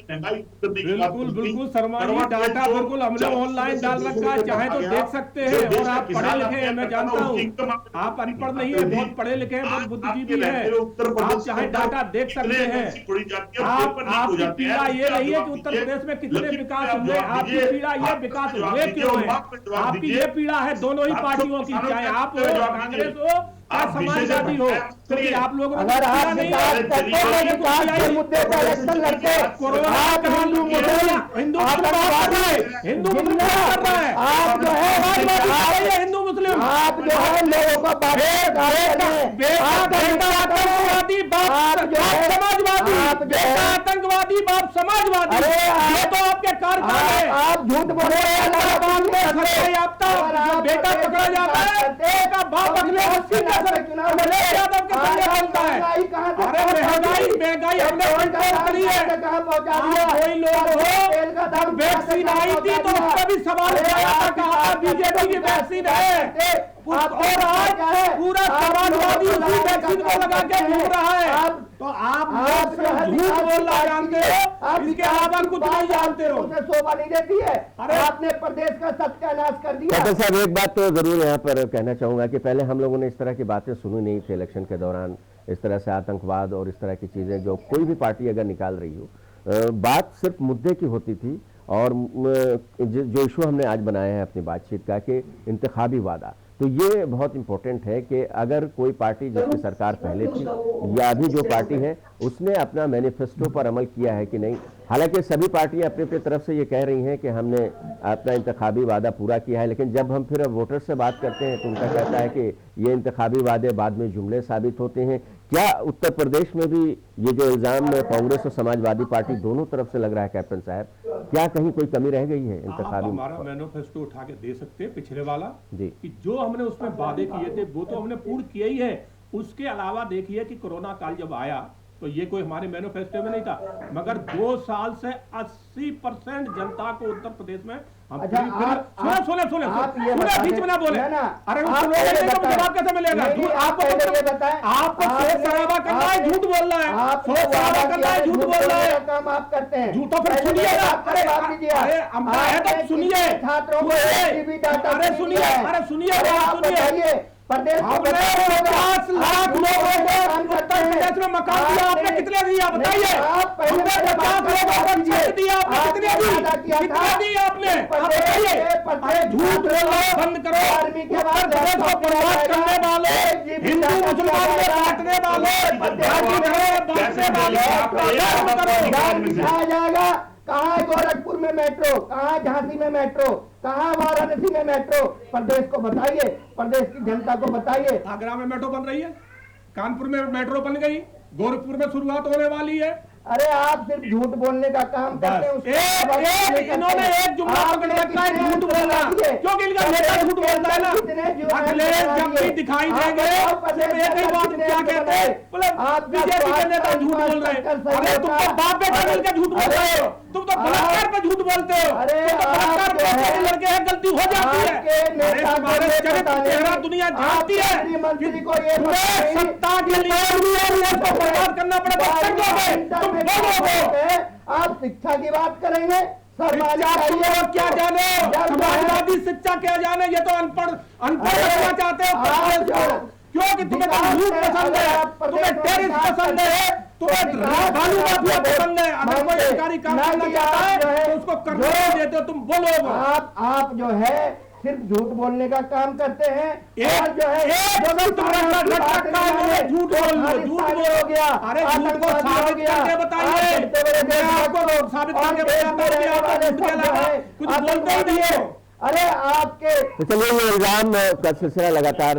महंगाई बिल्कुल बिल्कुल शर्मा जी, डाटा बिल्कुल हमने ऑनलाइन डाल रखा है, चाहे तो देख सकते हैं। और आप पढ़े लिखे हैं, मैं जानता हूँ आप अनपढ़ नहीं है, बहुत पढ़े लिखे हैं, बहुत बुद्धिजीवी है, आप चाहे डाटा देख सकते हैं। आपकी पीड़ा ये नहीं है कि उत्तर प्रदेश में कितने विकास हुए, आपकी पीड़ा ये विकास हुए क्यों है, आपकी ये पीड़ा है दोनों ही पार्टियों की, चाहे आप हो कांग्रेस हो या समाजवादी हो, क्योंकि आप लोगों अगर आप विकास करते हैं, विकास के मुद्दे पर इलेक्शन लड़ते, आप हिंदू मुस्लिम हिंदू मुस्लिम कर रहा है, आप जो है हिंदू मुस्लिम, आप जो है लोगों को आतंकवादी बाप समाजवादी, आतंकवादी बाप समाजवादी, ये तो आपके कार्यकाल है। आप झूठ बोल रहे हैं। बेटा पकड़ा जाता है, बेटा बाप अगले 80 यादव के संगे बोलता है। अरे महंगाई हमने कंट्रोल करी है। कोई लोग हो वैक्सीन आई थी तो उस पर भी सवाल उठाया था, कहा बीजेपी की वैक्सीन है, और आज पूरा समाजवादी उसी वैक्सीन को लगा के घूम रहा है। तो आप झूठ बोलना जानते हो, इसके अलावा कुछ नहीं जानते हो। उसे शोभा नहीं देती है। अरे आपने प्रदेश का सत्यानाश कर दिया। डॉक्टर साहब, एक बात तो जरूर यहाँ पर कहना चाहूंगा कि पहले हम लोगों ने इस तरह की बातें सुनी नहीं थी इलेक्शन के दौरान, इस तरह से आतंकवाद और इस तरह की चीजें जो कोई भी पार्टी अगर निकाल रही हो, बात सिर्फ मुद्दे की होती थी। और जो इशू हमने आज बनाया है अपनी बातचीत का कि इंतखाबी वादा, तो ये बहुत इंपॉर्टेंट है कि अगर कोई पार्टी जिसकी सरकार पहले थी या अभी जो पार्टी है उसने अपना मैनिफेस्टो पर अमल किया है कि नहीं। हालांकि सभी पार्टियां अपनी अपनी तरफ से ये कह रही हैं कि हमने अपना इंतखाबी वादा पूरा किया है, लेकिन जब हम फिर वोटर से बात करते हैं तो उनका कहता है कि ये इंतखाबी वादे बाद में जुमले साबित होते हैं। क्या उत्तर प्रदेश में भी ये जो इल्ज़ाम कांग्रेस और समाजवादी पार्टी दोनों तरफ से लग रहा है कैप्टन साहब, क्या कहीं कोई कमी रह गई है इंतखाबी? हमारा मैनिफेस्टो उठा के दे सकते हैं पिछले वाला जी, कि जो हमने उसमें वादे किए थे वो तो हमने पूर्ण किए ही है। उसके अलावा देखिए कि कोरोना काल जब आया तो ये कोई हमारे मैनिफेस्टो में नहीं था, मगर 2 साल से 80% जनता को उत्तर प्रदेश में हम अच्छा, सुने बीच में ना बोले। अरे जवाब कैसे मिलेगा? आपको सोच शराबा करना है, झूठ बोल रहा है, सोच शराबा करना है, झूठ बोल रहा है, काम आप करते हैं। झूठ तो फिर सुनिए ना। अरे अम्मा है तो सुनिए, अरे सुनिए प्रदेश आपने 50 लाख लोगों को उत्तर प्रदेश में मकान दिया, आपने कितने दिया बताइए? हमने 50 लोगों को छत दिया, आपने कितने दी आपने? बताइए। झूठ बोलना बंद करो। उत्तर प्रदेश को बर्बाद करने वाले, हिंदू मुसलमान को काटने वाले, बांटने वाले आ जाएगा। कहाँ गोरखपुर में मेट्रो, कहाँ झांसी में मेट्रो, कहाँ वाराणसी में मेट्रो? प्रदेश को बताइए, प्रदेश की जनता को बताइए। आगरा में मेट्रो बन रही है, कानपुर में मेट्रो बन गई, गोरखपुर में शुरुआत होने वाली है। अरे आप सिर्फ झूठ बोलने का काम करते हैं। इन्होंने एक जुमला पकड़ रखा है, झूठ बोलना, क्योंकि इनका नेता झूठ बोलता है ना। अखिलेश जब भी दिखाई देंगे एक ही बात क्या कहते हैं, बोले बीजेपी के नेता झूठ बोल रहे हैं। अरे तुम तो बाप बेटा मिलकर झूठ बोल रहे हो, तुम तो बलात्कार पे झूठ बोलते हो, बलात्कार पे लड़के हैं, गलती हो जाती है। अरे तुम्हारे चेहरा दुनिया जानती है, सत्ता के लिए बर्बाद करना पड़ेगा। आप शिक्षा की बात करेंगे, क्या जाने समाजवादी शिक्षा क्या जाने, ये तो अनपढ़ बनना चाहते हो। क्योंकि तुम्हें झूठ पसंद है, तुम्हें टेररिस्ट पसंद है, तुम्हें बालू माफिया पसंद है। अगर कोई सरकारी काम करना चाहता है तो उसको करने देते हो, तुम बोलो। आप जो है सिर्फ झूठ बोलने का काम करते हैं। और जो है झूठ हो गया। अरे झूठ को साबित करके बताइए, मैं आपको साबित करके बताता हूं, कुछ बोलते ही नहीं हो। अरे आपके तो चलिए, ये इल्जाम का सिलसिला लगातार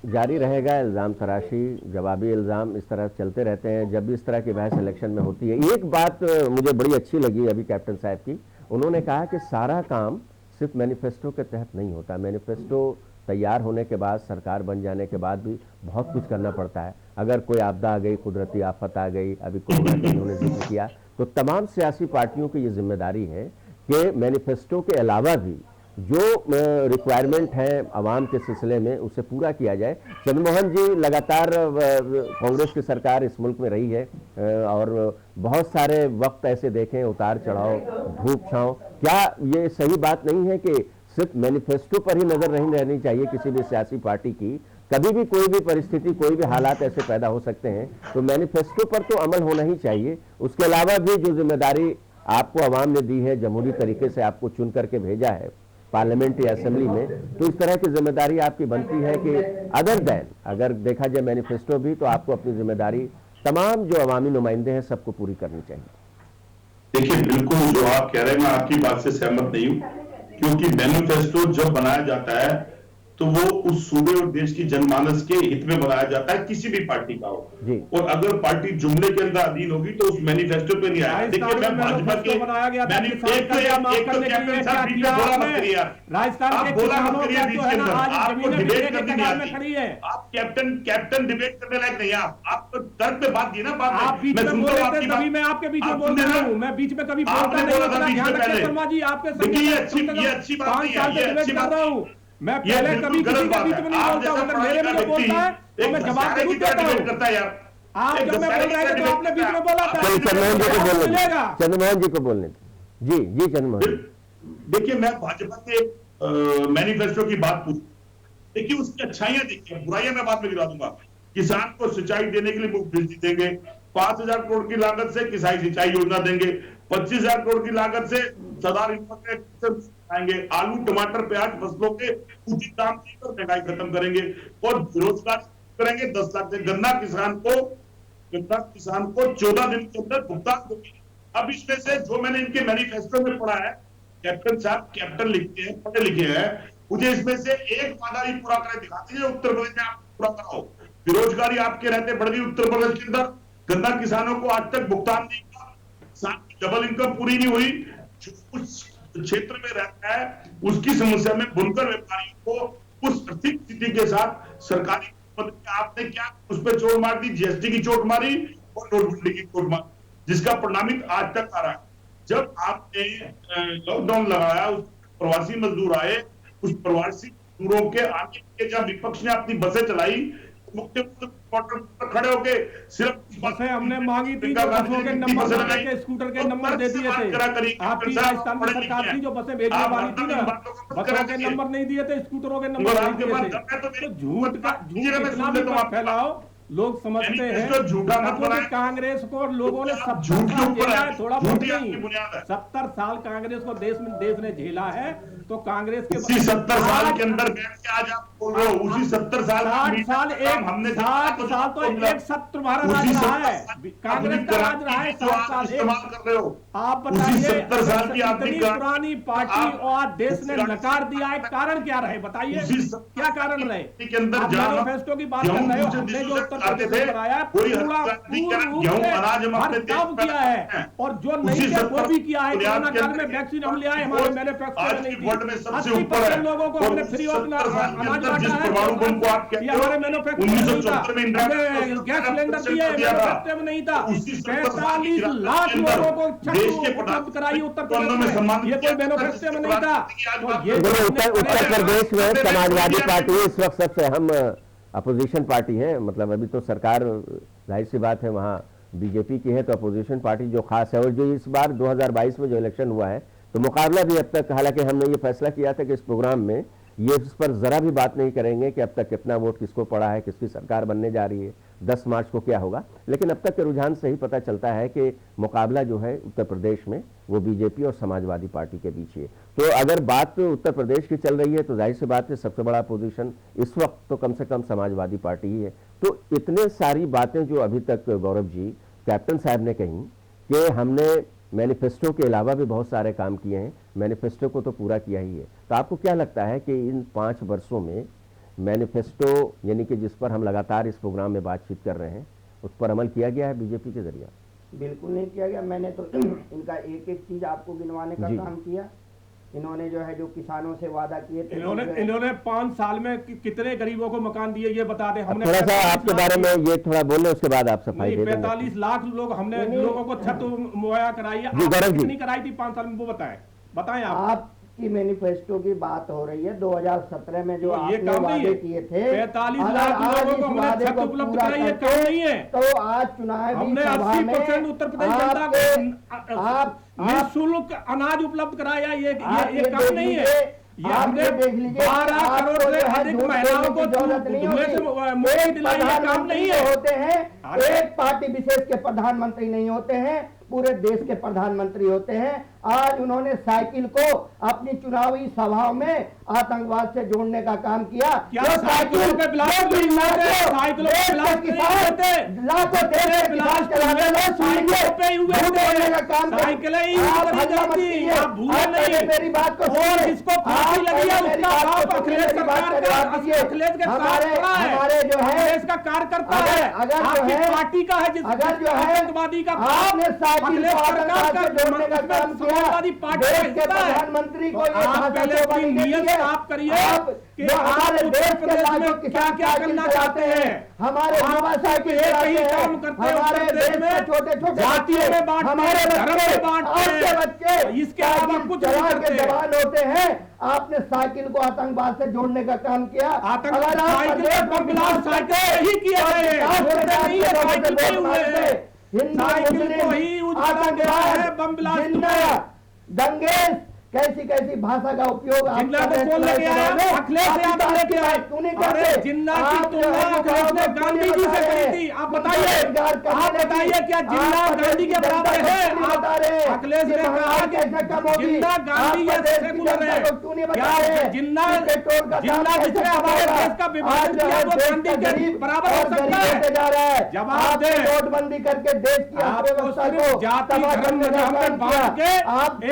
जारी रहेगा इल्ज़ाम तराशी, जवाबी इल्ज़ाम इस तरह चलते रहते हैं जब भी इस तरह की बहस इलेक्शन में होती है। एक बात मुझे बड़ी अच्छी लगी अभी कैप्टन साहब की, उन्होंने कहा कि सारा काम सिर्फ मैनिफेस्टो के तहत नहीं होता, मैनिफेस्टो तैयार होने के बाद, सरकार बन जाने के बाद भी बहुत कुछ करना पड़ता है। अगर कोई आपदा आ गई, कुदरती आफत आ गई, अभी कोरोना का उन्होंने जिक्र किया, तो तमाम सियासी पार्टियों की ये जिम्मेदारी है कि मैनिफेस्टो के अलावा भी जो रिक्वायरमेंट है आवाम के सिलसिले में उसे पूरा किया जाए। चंद्रमोहन जी, लगातार कांग्रेस की सरकार इस मुल्क में रही है और बहुत सारे वक्त ऐसे देखें, उतार चढ़ाव, धूप छांव, क्या ये सही बात नहीं है कि सिर्फ मैनिफेस्टो पर ही नजर नहीं रहनी चाहिए किसी भी सियासी पार्टी की? कभी भी कोई भी परिस्थिति, कोई भी हालात ऐसे पैदा हो सकते हैं, तो मैनिफेस्टो पर तो अमल होना ही चाहिए। उसके अलावा भी जो जिम्मेदारी आपको आवाम ने दी है, जमहूरी तरीके से आपको चुन करके भेजा है पार्लियामेंट या असेंबली में, तो इस तरह की जिम्मेदारी आपकी बनती है कि अदर दैन अगर देखा जाए मैनिफेस्टो भी, तो आपको अपनी जिम्मेदारी तमाम जो अवामी नुमाइंदे हैं सबको पूरी करनी चाहिए। देखिए, बिल्कुल जो आप कह रहे हैं मैं आपकी बात से सहमत नहीं हूं, क्योंकि मैनिफेस्टो जब बनाया जाता है तो वो उस सूबे और देश की जनमानस के हित में बनाया जाता है, किसी भी पार्टी का हो। और अगर पार्टी जुमले के अंदर अधीन होगी तो उस मैनिफेस्टो पे नहीं आएगा। देखिए, मैं भाजपा के राजस्थान के किसानों का जो है ना आज जमीनें बिकने के कगार में खड़ी है। आप कैप्टन डिबेट करने लायक नहीं, आप तो तर्क पे बात की ना, बात आप बीच में बोल रहे थे तभी मैं आपके बीच में बोल रहा हूँ। मैं बीच में कभी बोलता नहीं हूँ, ध्यान रखिए शर्मा जी, आपके संग ये अच्छी बात 5 साल से डिबेट कर रहा हूँ। मैं पहले कभी किसी के बीच में नहीं बोलता हूँ, अगर मेरे में बोलता है तो मैं जवाब जरूर देता हूँ। आप जब मैं बोल रहे थे तो आपने बीच में बोला था। चंद्रमोहन जी को बोलने दीजिए, चंद्रमोहन जी को बोलने दीजिए। जी चंद्रमोहन। देखिए, मैं भाजपा के मैनिफेस्टो की बात पूछ, देखिए उसकी अच्छाइयां देखिए, बुराइयां मैं बाद में गिरा दूंगा। किसान को सिंचाई देने के लिए मुफ्त बिजली देंगे, 5,000 करोड़ की लागत से किसान सिंचाई योजना देंगे, 25,000 करोड़ की लागत से सरदार इंफ्रास्ट्रक्चर आएंगे, आलू टमाटर प्याज फसलों के उचित दाम देकर महंगाई खत्म करेंगे और बेरोजगार करेंगे 10 लाख से। गन्ना किसान को 14 दिन के अंदर भुगतान देंगे। अब इसमें से जो मैंने इनके मैनिफेस्टो में पढ़ा है, कैप्टन साहब कैप्टन लिखते हैं, पढ़े लिखे हैं, मुझे इसमें से एक वादा भी पूरा करके दिखा दीजिए। उत्तर प्रदेश में आप पूरा कराओ। बेरोजगारी आपके रहते बढ़ गई उत्तर प्रदेश के अंदर, गन्ना किसानों को आज तक भुगतान नहीं किया, साथ ही डबल इनकम पूरी नहीं हुई। उस क्षेत्र में रहता है उसकी समस्या में बुनकर व्यापारियों को उस आर्थिक स्थिति के साथ सरकारी आपने क्या उस पर चोट मार दी, जीएसटी की चोट मारी और नोटबंदी की चोट मारी, जिसका परिणामित आज तक आ रहा है। जब आपने लॉकडाउन लगाया, उस प्रवासी मजदूर आए, उस प्रवासी मजदूरों के आने के जब विपक्ष ने अपनी बसें चलाई, मुख्यमंत्री खड़े होके सिर्फ बसें हमने मांगी थी, जो बसों के नंबर लगा के स्कूटर के नंबर दे दिए थे। आपकी राजस्थान की सरकार थी जो बसें भेजने वाली थी ना, बसों के नंबर नहीं दिए थे, स्कूटरों के नंबर नहीं दिए थे। तो झूठ इतना भी मत फैलाओ, लोग समझते हैं कि कांग्रेस को लोगों ने 70 साल झेला है, थोड़ा बहुत नहीं, 70 साल कांग्रेस को देश ने झेला है। तो कांग्रेस के 70 साल के अंदर बैठ के आज आप बोल रहे हो, उसी 70 साल 60 साल हमने 60 साल तो एक सत्र हमारा राज रहा है, कांग्रेस का राज रहा है 60 साल इस्तेमाल कर रहे हो। आप बताइए, 70 साल की इतनी पुरानी पार्टी और देश ने नकार दिया है, कारण क्या रहे बताइए, क्या कारण रहे? आप मैनिफेस्टो की बात कर रहे हो, हमने जो उत्तर प्रदेश में कराया पूरा हर काम किया है, और जो नहीं किया वो भी किया है। कोरोना काल में वैक्सीन हम ले आए, हमारे मैनिफेस्टो में नहीं थी। 80% लोगों को हमने फ्री ऑफ अनाज बांटा है, ये हमारे मैनिफेस्टो में नहीं था। हमें गैस सिलेंडर दिए, मैनिफेस्टो में नहीं था। 45 लाख लोगों को चक्कर उपलब्ध कराई उत्तर प्रदेश में, ये कोई मैनिफेस्टो में नहीं था। तो ये उत्तर प्रदेश में समाजवादी पार्टी इस वक्त सबसे अहम अपोजिशन पार्टी है, मतलब अभी तो सरकार जाहिर सी बात है वहाँ बीजेपी की है, तो अपोजिशन पार्टी जो खास है। और जो इस बार 2022 में जो इलेक्शन हुआ है, तो मुकाबला भी अब तक, हालांकि हमने ये फैसला किया था कि इस प्रोग्राम में ये इस पर ज़रा भी बात नहीं करेंगे कि अब तक कितना वोट किसको पड़ा है, किसकी सरकार बनने जा रही है, 10 मार्च को क्या होगा। लेकिन अब तक के रुझान से ही पता चलता है कि मुकाबला जो है उत्तर प्रदेश में वो बीजेपी और समाजवादी पार्टी के बीच है। तो अगर बात उत्तर प्रदेश की चल रही है तो जाहिर सी बात है सबसे बड़ा अपोजिशन इस वक्त तो कम से कम समाजवादी पार्टी ही है। तो इतने सारी बातें जो अभी तक गौरव जी कैप्टन साहब ने कही कि हमने मैनिफेस्टो के अलावा भी बहुत सारे काम किए हैं, मैनिफेस्टो को तो पूरा किया ही है, तो आपको क्या लगता है कि इन 5 वर्षों में मैनिफेस्टो यानी कि जिस पर हम लगातार इस प्रोग्राम में बातचीत कर रहे हैं, उस पर अमल किया गया है बीजेपी के जरिए? बिल्कुल नहीं किया गया। मैंने तो इनका एक एक चीज आपको गिनवाने का काम किया। इन्होंने जो है जो किसानों से वादा किए थे, इन्होंने 5 साल में कितने गरीबों को मकान दिए ये बता दें। हमने थोड़ा सा आपके बारे में ये थोड़ा बोले, उसके बाद आप सफाई दे देंगे। 45 लाख लोग हमने लोगों को छत मुहैया कराई है। कितनी कराई थी 5 साल में, वो बताएं आप। की मैनिफेस्टो की बात हो रही है 2017 में जो आपने वादे किए थे, 45 लाख लोगों को हमने छत उपलब्ध कराई, ये काम नहीं है। तो आज चुनावी सभा में 80% उत्तर प्रदेश जनता को आप निःशुल्क अनाज उपलब्ध कराया, ये काम नहीं है। ये हमने 12 करोड़ से अधिक महिलाओं को धुएं से मुक्ति दिलाई, ये काम नहीं है। होते हैं एक पार्टी विशेष के प्रधानमंत्री नहीं होते हैं, पूरे देश के प्रधानमंत्री होते हैं। आज उन्होंने साइकिल को अपनी चुनावी सभाओं में आतंकवाद से जोड़ने का काम किया। क्या साइकिलों पे लाखों मेरी बात को हमारे जो है इसका कार्यकर्ता है, अगर पार्टी का है, अगर जो है आतंकवादी का आपने साइकिल को आतंकवाद से जोड़ने का काम किया, देश के प्रधानमंत्री को ये आप करिए कि हमारे देश के लाखों किसान क्या करना चाहते हैं, हमारे युवा साइकिल काम करते हैं, हमारे देश में छोटे छोटे जातियों में बांटते, हमारे बच्चे इसके अलावा कुछ के जवान होते हैं। आपने साइकिल को आतंकवाद से जोड़ने का काम किया। अगर दंगेज कैसी कैसी भाषा का उपयोग जिन्ना को बोल लेके आया, अखिलेश यादव लेके आए। जिन्ना की तुलना अखिलेश ने गांधी जी से करी थी। आप बताइए क्या जिन्ना गांधी के बराबर है? अखिलेश ने कहा कि जिन्ना गांधी जैसे सेकुलर है। क्या जिन्ना जिसने हमारे देश का विभाजन किया वो गांधी के बराबर हो सकता है? जवाब दे। नोटबंदी करके देश की अर्थव्यवस्था को जाति धर्म में बांट के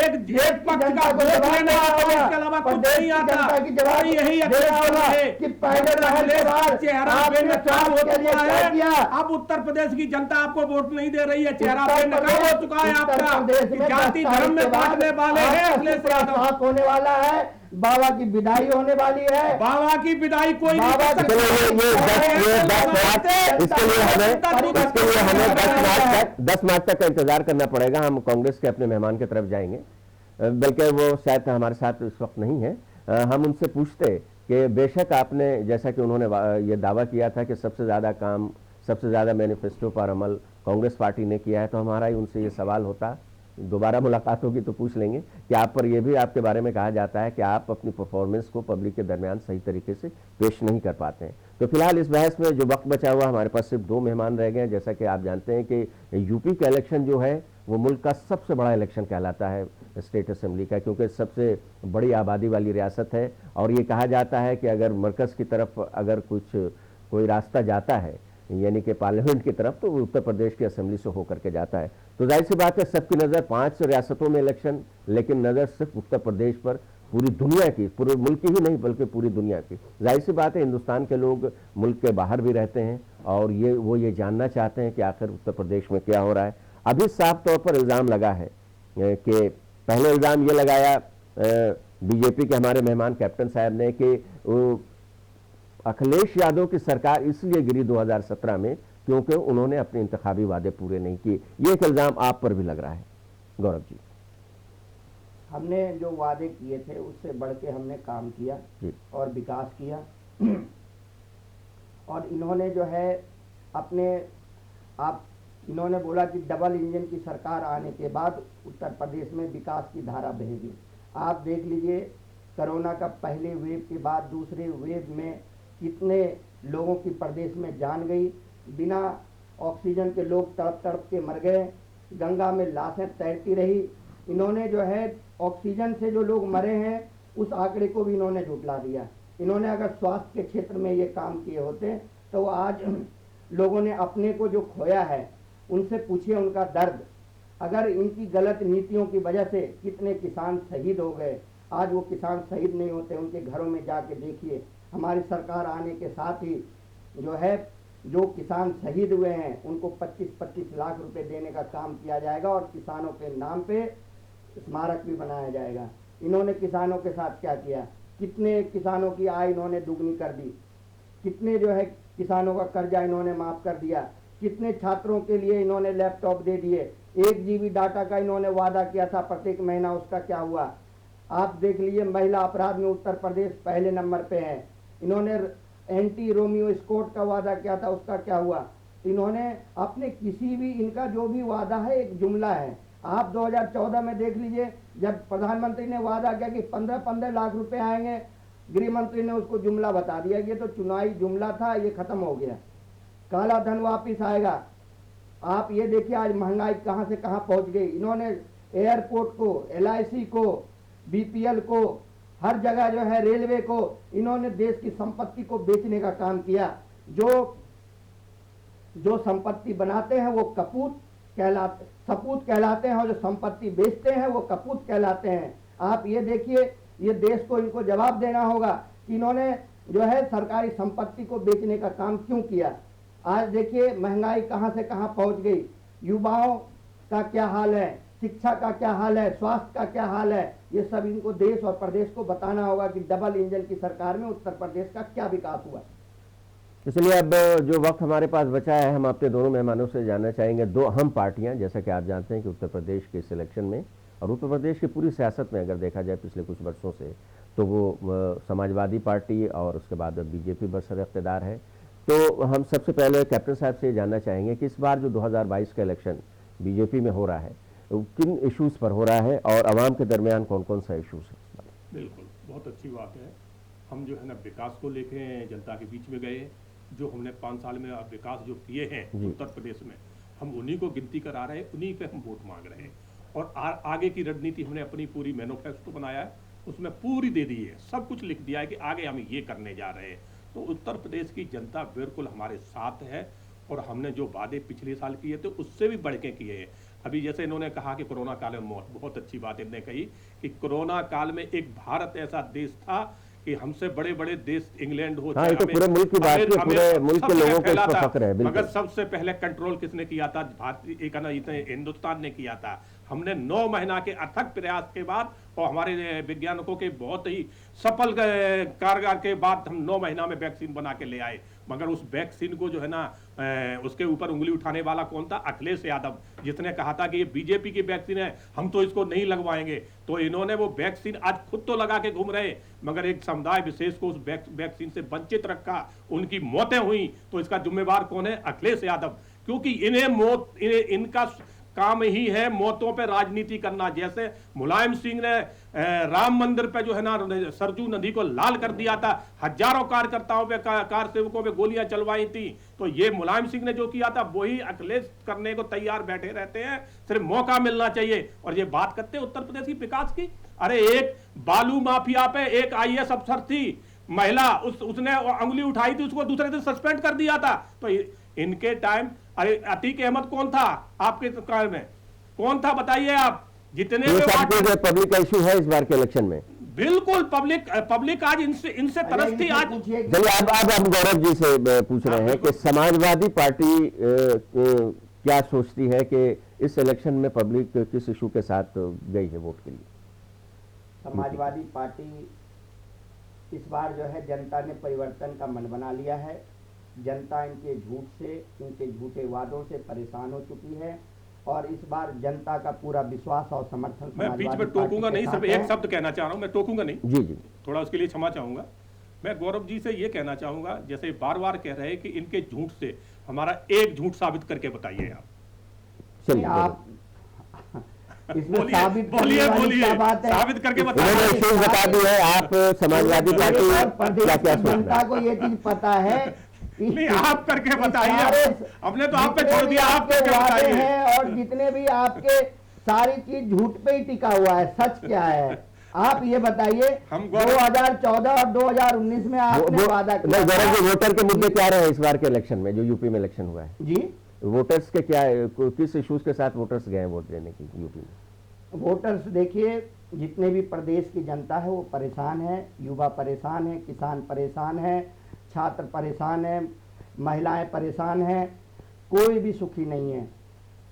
एक पक्ष का इसके अलावा कुछ नहीं आता। यही कि चेहरा बेनकाब हो चुका है। अब उत्तर प्रदेश की जनता आपको वोट नहीं दे रही है, चेहरा बेनकाब हो चुका है आपका। जाति धर्म में बांटने वाले हैं अखिलेश यादव। होने वाला है, बाबा की विदाई होने वाली है। बाबा की विदाई कोई नहीं कर सकता। इसके लिए हमें 10 मार्च तक का इंतजार करना पड़ेगा। हम कांग्रेस के अपने मेहमान की तरफ जाएंगे, बल्कि वो शायद हमारे साथ इस वक्त नहीं है। हम उनसे पूछते कि बेशक आपने, जैसा कि उन्होंने ये दावा किया था कि सबसे ज़्यादा मैनिफेस्टो पर अमल कांग्रेस पार्टी ने किया है, तो हमारा ही उनसे ये सवाल होता, दोबारा मुलाकात होगी तो पूछ लेंगे कि आप पर यह भी आपके बारे में कहा जाता है कि आप अपनी परफॉर्मेंस को पब्लिक के दरमियान सही तरीके से पेश नहीं कर पाते हैं। तो फिलहाल इस बहस में जो वक्त बचा हुआ, हमारे पास सिर्फ 2 मेहमान रह गए हैं। जैसा कि आप जानते हैं कि यूपी का इलेक्शन जो है वो मुल्क का सबसे बड़ा इलेक्शन कहलाता है स्टेट असेंबली का, क्योंकि सबसे बड़ी आबादी वाली रियासत है। और ये कहा जाता है कि अगर मरकज़ की तरफ अगर कोई रास्ता जाता है यानी कि पार्लियामेंट की तरफ, तो उत्तर प्रदेश की असेंबली से होकर के जाता है। तो जाहिर सी बात है सबकी नज़र 5 रियासतों में इलेक्शन, लेकिन नज़र सिर्फ उत्तर प्रदेश पर पूरी दुनिया की, पूरे मुल्क की ही नहीं बल्कि पूरी दुनिया की। जाहिर सी बात है हिंदुस्तान के लोग मुल्क के बाहर भी रहते हैं और वो ये जानना चाहते हैं कि आखिर उत्तर प्रदेश में क्या हो रहा है। अभी साफ तौर पर इल्ज़ाम लगा है कि पहले इल्ज़ाम ये लगाया बीजेपी के हमारे मेहमान कैप्टन साहब ने कि अखिलेश यादव की सरकार इसलिए गिरी 2017 में क्योंकि उन्होंने अपने इंतखाबी वादे पूरे नहीं किए। ये एक इल्ज़ाम आप पर भी लग रहा है गौरव जी। हमने जो वादे किए थे उससे बढ़ के हमने काम किया और विकास किया। और इन्होंने जो है इन्होंने बोला कि डबल इंजन की सरकार आने के बाद उत्तर प्रदेश में विकास की धारा बहेगी। आप देख लीजिए कोरोना का पहले वेव के बाद दूसरे वेव में कितने लोगों की प्रदेश में जान गई। बिना ऑक्सीजन के लोग तड़प तड़प के मर गए, गंगा में लाशें तैरती रही। इन्होंने जो है ऑक्सीजन से जो लोग मरे हैं उस आंकड़े को भी इन्होंने झुठला दिया। इन्होंने अगर स्वास्थ्य के क्षेत्र में ये काम किए होते तो आज लोगों ने अपने को जो खोया है उनसे पूछिए उनका दर्द। अगर इनकी गलत नीतियों की वजह से कितने किसान शहीद हो गए, आज वो किसान शहीद नहीं होते, उनके घरों में जाके देखिए। हमारी सरकार आने के साथ ही जो है जो किसान शहीद हुए हैं उनको 25-25 लाख रुपए देने का काम किया जाएगा और किसानों के नाम पे स्मारक भी बनाया जाएगा। इन्होंने किसानों के साथ क्या किया, कितने किसानों की आय इन्होंने दुगनी कर दी, कितने जो है किसानों का कर्जा इन्होंने माफ कर दिया, कितने छात्रों के लिए इन्होंने लैपटॉप दे दिए, 1 GB डाटा का इन्होंने वादा किया था प्रत्येक महीना, उसका क्या हुआ। आप देख लीजिए महिला अपराध में उत्तर प्रदेश पहले नंबर पे है। इन्होंने एंटी रोमियो स्कोट का वादा किया था, उसका क्या हुआ। इन्होंने अपने किसी भी इनका जो भी वादा है एक जुमला है। आप 2014 में देख लीजिए जब प्रधानमंत्री ने वादा किया कि 15-15 लाख रुपए आएंगे, गृह मंत्री ने उसको जुमला बता दिया, ये तो चुनावी जुमला था, ये खत्म हो गया। काला धन वापिस आएगा। आप ये देखिए आज महंगाई कहां से कहां पहुंच गई। इन्होंने एयरपोर्ट को, LIC को, BPL को, हर जगह जो है रेलवे को, इन्होंने देश की संपत्ति को बेचने का काम किया। जो संपत्ति बनाते हैं वो सपूत कहलाते हैं और जो संपत्ति बेचते हैं वो कपूत कहलाते हैं। आप ये देखिए, ये देश को इनको जवाब देना होगा कि इन्होंने जो है सरकारी संपत्ति को बेचने का काम क्यों किया। आज देखिए महंगाई कहां से कहां पहुंच गई, युवाओं का क्या हाल है, शिक्षा का क्या हाल है, स्वास्थ्य का क्या हाल है, ये सब इनको देश और प्रदेश को बताना होगा कि डबल इंजन की सरकार में उत्तर प्रदेश का क्या विकास हुआ। इसलिए अब जो वक्त हमारे पास बचा है, हम अपने दोनों मेहमानों से जानना चाहेंगे। दो अहम पार्टियां, जैसा कि आप जानते हैं कि उत्तर प्रदेश के सिलेक्शन में और उत्तर प्रदेश की पूरी सियासत में अगर देखा जाए पिछले कुछ वर्षों से, तो वो समाजवादी पार्टी और उसके बाद BJP बरसर इक़्तिदार है। तो हम सबसे पहले कैप्टन साहब से जानना चाहेंगे कि इस बार जो 2022 का इलेक्शन BJP में हो रहा है, किन इश्यूज़ पर हो रहा है और आवाम के दरमियान कौन कौन सा इशूज़ है। बिल्कुल, बहुत अच्छी बात है। हम जो है ना विकास को लेके जनता के बीच में गए, जो हमने 5 साल में विकास जो किए हैं उत्तर प्रदेश में, हम उन्हीं को गिनती करा रहे हैं, उन्हीं पे हम वोट मांग रहे हैं। और आगे की रणनीति हमने अपनी पूरी मैनिफेस्टो बनाया है, उसमें पूरी दे दी है, सब कुछ लिख दिया है कि आगे हम ये करने जा रहे हैं। तो उत्तर प्रदेश की जनता बिल्कुल हमारे साथ है और हमने जो वादे पिछले साल किए थे उससे भी बढ़ के किए हैं। अभी जैसे इन्होंने कहा कि कोरोना काल में मौत, बहुत अच्छी बात इन्होंने कही कि कोरोना काल में एक भारत ऐसा देश था कि हमसे बड़े बड़े देश इंग्लैंड हो, हाँ, तो पूरे मुल्क की बात है, पूरे मुल्क के लोगों को इस पर फक्र है। मगर सबसे पहले कंट्रोल किसने किया था? भारतीय हिंदुस्तान ने किया था। हमने 9 महीना के अथक प्रयास के बाद और हमारे वैज्ञानिकों के बहुत ही सफल कारगर के बाद हम 9 महीना में वैक्सीन बना के ले आए। मगर उस वैक्सीन को जो है ना उसके ऊपर उंगली उठाने वाला कौन था? अखिलेश यादव, जिसने कहा था कि ये BJP की वैक्सीन है, हम तो इसको नहीं लगवाएंगे। तो इन्होंने वो वैक्सीन आज खुद तो लगा के घूम रहे, मगर एक समुदाय विशेष को उस वैक्सीन से वंचित रखा, उनकी मौतें हुई। तो इसका जिम्मेवार कौन है? अखिलेश यादव, क्योंकि इनका काम ही है मौतों पे राजनीति करना। जैसे मुलायम सिंह ने राम मंदिर पे जो है ना सरजू नदी को लाल कर दिया था, हजारों कार्यकर्ताओं पे, कार सेवकों पे गोलियां चलवाई थी। तो ये मुलायम सिंह ने जो किया था वही अखिलेश करने को तैयार बैठे रहते हैं, सिर्फ मौका मिलना चाहिए। और ये बात करते हैं उत्तर प्रदेश की विकास की, अरे एक बालू माफिया पे एक IAS अफसर थी महिला, उसने उंगली उठाई थी, उसको दूसरे दिन सस्पेंड कर दिया था। तो इनके टाइम अरे अतीक अहमद कौन था आपके काल में? कौन था बताइए आप? जितने पब्लिक का इशू है इस बार के इलेक्शन में। बिल्कुल पब्लिक आज इनसे तरसती। आज चलिए अब हम गौरव जी से पूछ रहे हैं कि समाजवादी पार्टी क्या सोचती है कि इस इलेक्शन में पब्लिक किस इशू के साथ गई है वोट के लिए। समाजवादी पार्टी इस बार जो है जनता ने परिवर्तन का मन बना लिया है। जनता इनके झूठ से, इनके झूठे वादों से परेशान हो चुकी है और इस बार जनता का पूरा विश्वास और समर्थन। मैं बीच में टोकूंगा नहीं, सिर्फ एक शब्द कहना चाह रहा हूं, मैं टोकूंगा नहीं जी, थोड़ा उसके लिए क्षमा चाहूंगा। मैं गौरव जी से ये कहना चाहूंगा, जैसे बार बार कह रहे हैं कि इनके झूठ से हमारा एक झूठ साबित करके बताइए आप। चलिए इसमें बोलिए साबित करके बताइए। बता दी है आप समाजवादी पार्टी क्या क्या जनता को ये चीज पता है। नहीं, आप करके बताइए, हमने तो आप पे छोड़ दिया, आप करके बताइए। और जितने भी आपके सारी चीज झूठ पे ही टिका हुआ है, सच क्या है आप ये बताइए। 2014 और 2019 में आपने वादा किया। वोटर के मुद्दे क्या रहे इस बार के इलेक्शन में, जो यूपी में इलेक्शन हुआ है? जी, वोटर्स के क्या, किस इश्यूज के साथ वोटर्स गए वोट देने की यूपी में? वोटर्स देखिए, जितने भी प्रदेश की जनता है वो परेशान है, युवा परेशान है, किसान परेशान है, छात्र परेशान है, महिलाएं परेशान हैं, कोई भी सुखी नहीं है।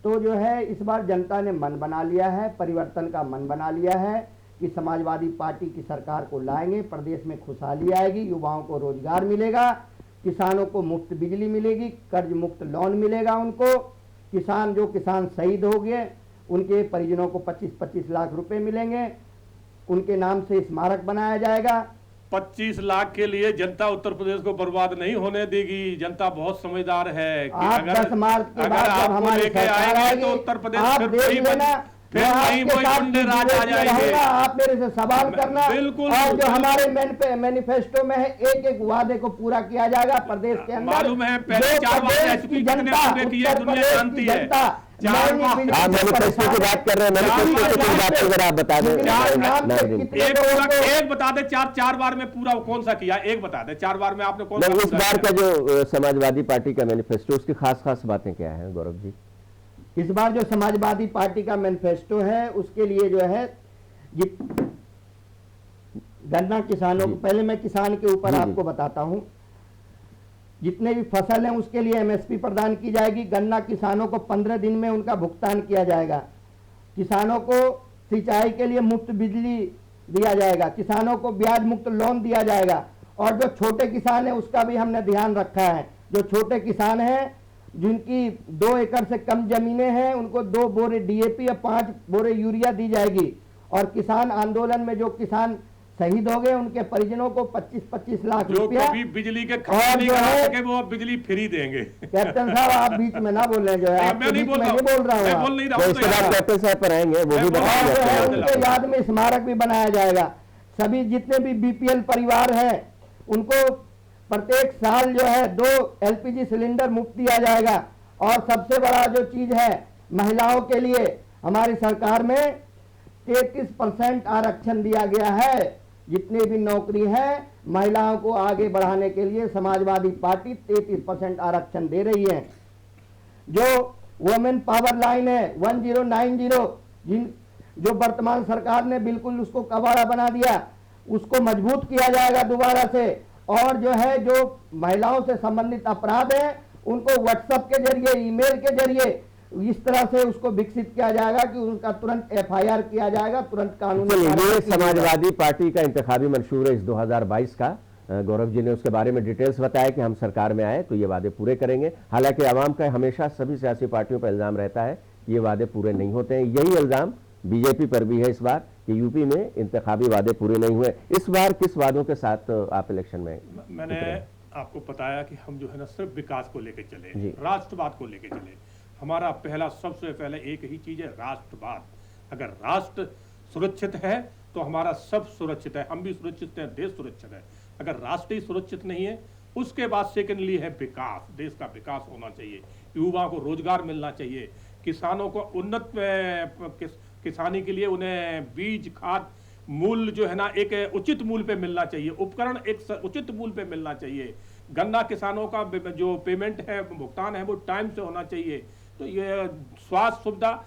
तो जो है इस बार जनता ने मन बना लिया है, परिवर्तन का मन बना लिया है कि समाजवादी पार्टी की सरकार को लाएंगे, प्रदेश में खुशहाली आएगी, युवाओं को रोजगार मिलेगा, किसानों को मुफ्त बिजली मिलेगी, कर्ज मुक्त लोन मिलेगा उनको, किसान शहीद हो गए उनके परिजनों को 25-25 लाख रुपए मिलेंगे, उनके नाम से स्मारक बनाया जाएगा। 25 लाख के लिए जनता उत्तर प्रदेश को बर्बाद नहीं होने देगी। जनता बहुत समझदार है कि आप 10 मार्च के बाद जब हमारे सरकार आएगी तो उत्तर प्रदेश आप देख लेना, फिर वही गुंडे राज आ जाएंगे। आप मेरे से सवाल करना, बिल्कुल, और जो हमारे मैनिफेस्टो में है एक एक वादे को पूरा किया जाएगा प्रदेश के अंदर। मालूम है पहले 4 वादे पूरे किए, दुनिया जानती है। मैनिफेस्टो की बात कर रहे हैं, मैनिफेस्टो की बात अगर आप बता दें। एक बता दे, 4 बार में पूरा कौन सा किया, एक बता दे 4 बार में आपने कौन सा। इस बार का जो समाजवादी पार्टी का मैनिफेस्टो, उसकी खास बातें क्या है गौरव जी? इस बार जो समाजवादी पार्टी का मैनिफेस्टो है उसके लिए जो है गन्ना किसानों को, पहले मैं किसान के ऊपर आपको बताता हूं, जितने भी फसल हैं उसके लिए एमएसपी प्रदान की जाएगी। गन्ना किसानों को 15 दिन में उनका भुगतान किया जाएगा। किसानों को सिंचाई के लिए मुफ्त बिजली दिया जाएगा, किसानों को ब्याज मुक्त लोन दिया जाएगा। और जो छोटे किसान हैं उसका भी हमने ध्यान रखा है। जो छोटे किसान हैं जिनकी 2 एकड़ से कम जमीनें हैं उनको 2 बोरे डीएपी या 5 बोरे यूरिया दी जाएगी। और किसान आंदोलन में जो किसान शहीद हो गए उनके परिजनों को 25-25 लाख रुपया, बिजली के खर्च नहीं करा सके वो बिजली फ्री देंगे। कैप्टन साहब आप बीच में ना बोल रहे, जो है मैं नहीं बोल रहा हूँ, कैप्टन साहब पर आएंगे, वो भी उनके याद में स्मारक भी बनाया जाएगा। सभी जितने भी बीपीएल परिवार हैं उनको प्रत्येक साल जो है 2 एलपीजी सिलेंडर मुफ्त दिया जाएगा। और सबसे बड़ा जो चीज है, महिलाओं के लिए हमारी सरकार में 33% आरक्षण दिया गया है। जितनी भी नौकरी है महिलाओं को आगे बढ़ाने के लिए समाजवादी पार्टी 33% आरक्षण दे रही है। जो वुमेन पावर लाइन है 1090, जो वर्तमान सरकार ने बिल्कुल उसको कबाड़ा बना दिया, उसको मजबूत किया जाएगा दोबारा से। और जो है जो महिलाओं से संबंधित अपराध है उनको व्हाट्सएप के जरिए, ईमेल के जरिए इस तरह से उसको विकसित किया जाएगा कि उनका तुरंत एफआईआर किया जाएगा, तुरंत कानूनी। ये समाजवादी पार्टी का इंतखाबी मंशूर है इस 2022 का। गौरव जी ने उसके बारे में डिटेल्स बताया कि हम सरकार में आए तो ये वादे पूरे करेंगे। हालांकि आवाम का हमेशा सभी सियासी पार्टियों पर इल्जाम रहता है कि ये वादे पूरे नहीं होते हैं। यही इल्जाम बीजेपी पर भी है इस बार कि यूपी में इंतखाबी वादे पूरे नहीं हुए। इस बार किस वादों के साथ आप इलेक्शन में? मैंने आपको बताया कि हम जो है ना सिर्फ विकास को लेकर चले, राष्ट्रवाद को लेकर चले। हमारा पहला सबसे पहले एक ही चीज है राष्ट्रवाद। अगर राष्ट्र सुरक्षित है तो हमारा सब सुरक्षित है, हम भी सुरक्षित हैं, देश सुरक्षित है। अगर राष्ट्र ही सुरक्षित नहीं है, उसके बाद सेकेंडली है विकास। देश का विकास होना चाहिए, युवा को रोजगार मिलना चाहिए, किसानों को उन्नत किसानी के लिए उन्हें बीज खाद मूल्य जो है ना एक उचित मूल्य पे मिलना चाहिए, उपकरण एक उचित मूल्य पे मिलना चाहिए। गन्ना किसानों का जो पेमेंट है, भुगतान है, वो टाइम से होना चाहिए। तो ये स्वास्थ्य सुविधा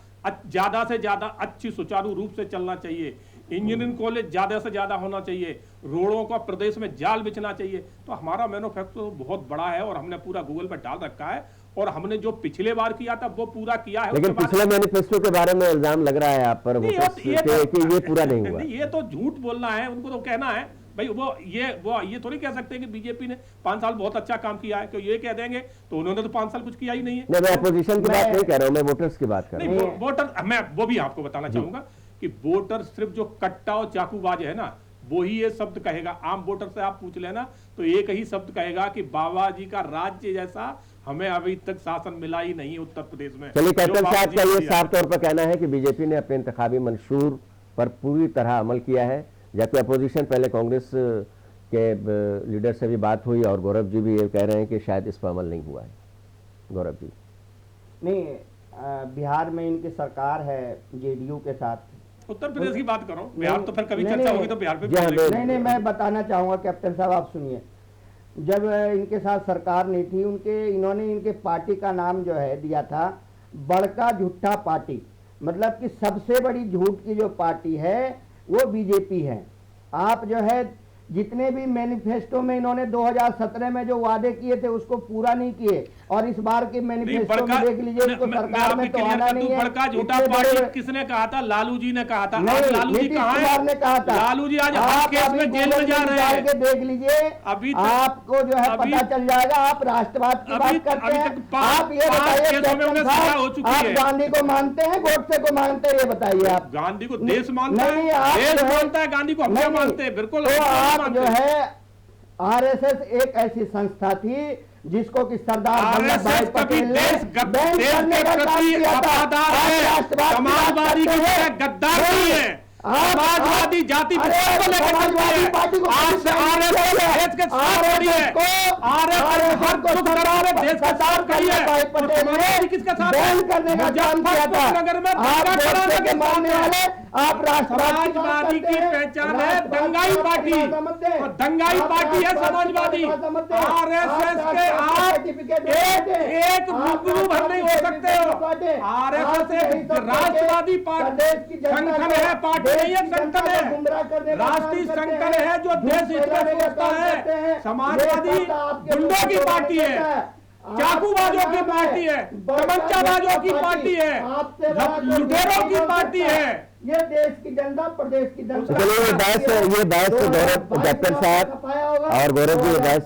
ज्यादा से ज्यादा अच्छी सुचारू रूप से चलना चाहिए। इंजीनियरिंग कॉलेज ज्यादा से ज्यादा होना चाहिए, रोडों का प्रदेश में जाल बिछना चाहिए। तो हमारा मैन्युफैक्चर बहुत बड़ा है और हमने पूरा गूगल पर डाल रखा है और हमने जो पिछले बार किया था वो पूरा किया है। लेकिन पिछले मैनिफेस्टो के बारे में इल्जाम लग रहा है आप पर कि ये पूरा नहीं हुआ। ये तो झूठ बोलना है, उनको तो कहना है भाई वो ये थोड़ी कह सकते हैं कि बीजेपी ने 5 साल बहुत अच्छा काम किया है। क्यों ये कह देंगे तो उन्होंने तो 5 साल कुछ किया ही नहीं है। मैं अपोजिशन की बात नहीं कर रहा हूं, मैं वोटर्स की बात कर रहा हूं। वोटर मैं वो भी आपको बताना चाहूंगा कि वोटर सिर्फ जो कट्टा और चाकूबाज है ना वो ही ये शब्द कहेगा। आम वोटर से आप पूछ लेना तो एक ही शब्द कहेगा कि बाबा जी का राज्य जैसा हमें अभी तक शासन मिला ही नहीं उत्तर प्रदेश में। चलिए कैप्टन साहब का ये साफ तौर पर कहना है कि बीजेपी ने अपने इंतखाबी मंशूर पर पूरी तरह अमल किया है, जबकि अपोजिशन पहले कांग्रेस के लीडर से भी बात हुई और गौरव जी भी ये कह रहे हैं कि शायद इस पर अमल नहीं हुआ है। गौरव जी नहीं, बिहार में इनकी सरकार है जेडीयू के साथ। उत्तर प्रदेश की बात करो, बिहार तो फिर कभी चर्चा होगी तो बिहार पे नहीं, मैं बताना चाहूंगा कैप्टन साहब, आप सुनिए। जब इनके साथ सरकार नहीं थी इन्होंने इनके पार्टी का नाम जो है दिया था बड़का झूठा पार्टी। मतलब कि सबसे बड़ी झूठ की जो पार्टी है वो बीजेपी है। आप जो है जितने भी मैनिफेस्टो में इन्होंने 2017 में जो वादे किए थे उसको पूरा नहीं किए, और इस बार के मैनिफेस्टो में देख लीजिए उसको सरकार में तो आना नहीं है। बड़का झूठा पार्टी किसने कहा था? लालू जी ने कहा था। लालू जी कहाँ है? ने कहा था। लालू जी आज हर केस में जेल में जा रहे हैं। देख लीजिए, अभी आपको जो है पता चल जाएगा। आप राष्ट्रवाद की बात करते हैं, आप ये बताइए आप गांधी को मानते हैं गोडसे को मानते हैं? ये बताइए। आप गांधी को देश मानते हैं? देश मानता है, गांधी को हम मानते हैं। बिल्कुल जो है आरएसएस एक ऐसी संस्था थी जिसको कि सरदार वल्लभ भाई पटेल ने बैन करने का काम किया था। समाजवादी की गद्दार नहीं है, समाजवादी जाति पार्टी को आरएसएस के साथ खड़ी है, आरएसएस हर दुख दर्द में देश के साथ खड़ी है। किसके साथ बैन करने का काम किया था? नगर में आप मानने वाले, आप समाजवादी की पहचान है दंगाई पार्टी, दंगाई पार्टी है समाजवादी। आरएसएस के आप एक रूबरू भर नहीं हो सकते हो। आरएसएस एक राष्ट्रवादी पार्टी संगठन है, पार्टी नहीं है, संगठन है, राष्ट्रीय संगठन है जो देश हित में सोचता है। समाजवादी गुंडों की पार्टी है, चाकूबाजों की पार्टी है, तमंचाबाजों की पार्टी है, लुटेरों की पार्टी है। ये देश की जनता, प्रदेश की जनता। चलिए ये बहस गौरव कैप्टन साहब और गौरव जी, ये बहस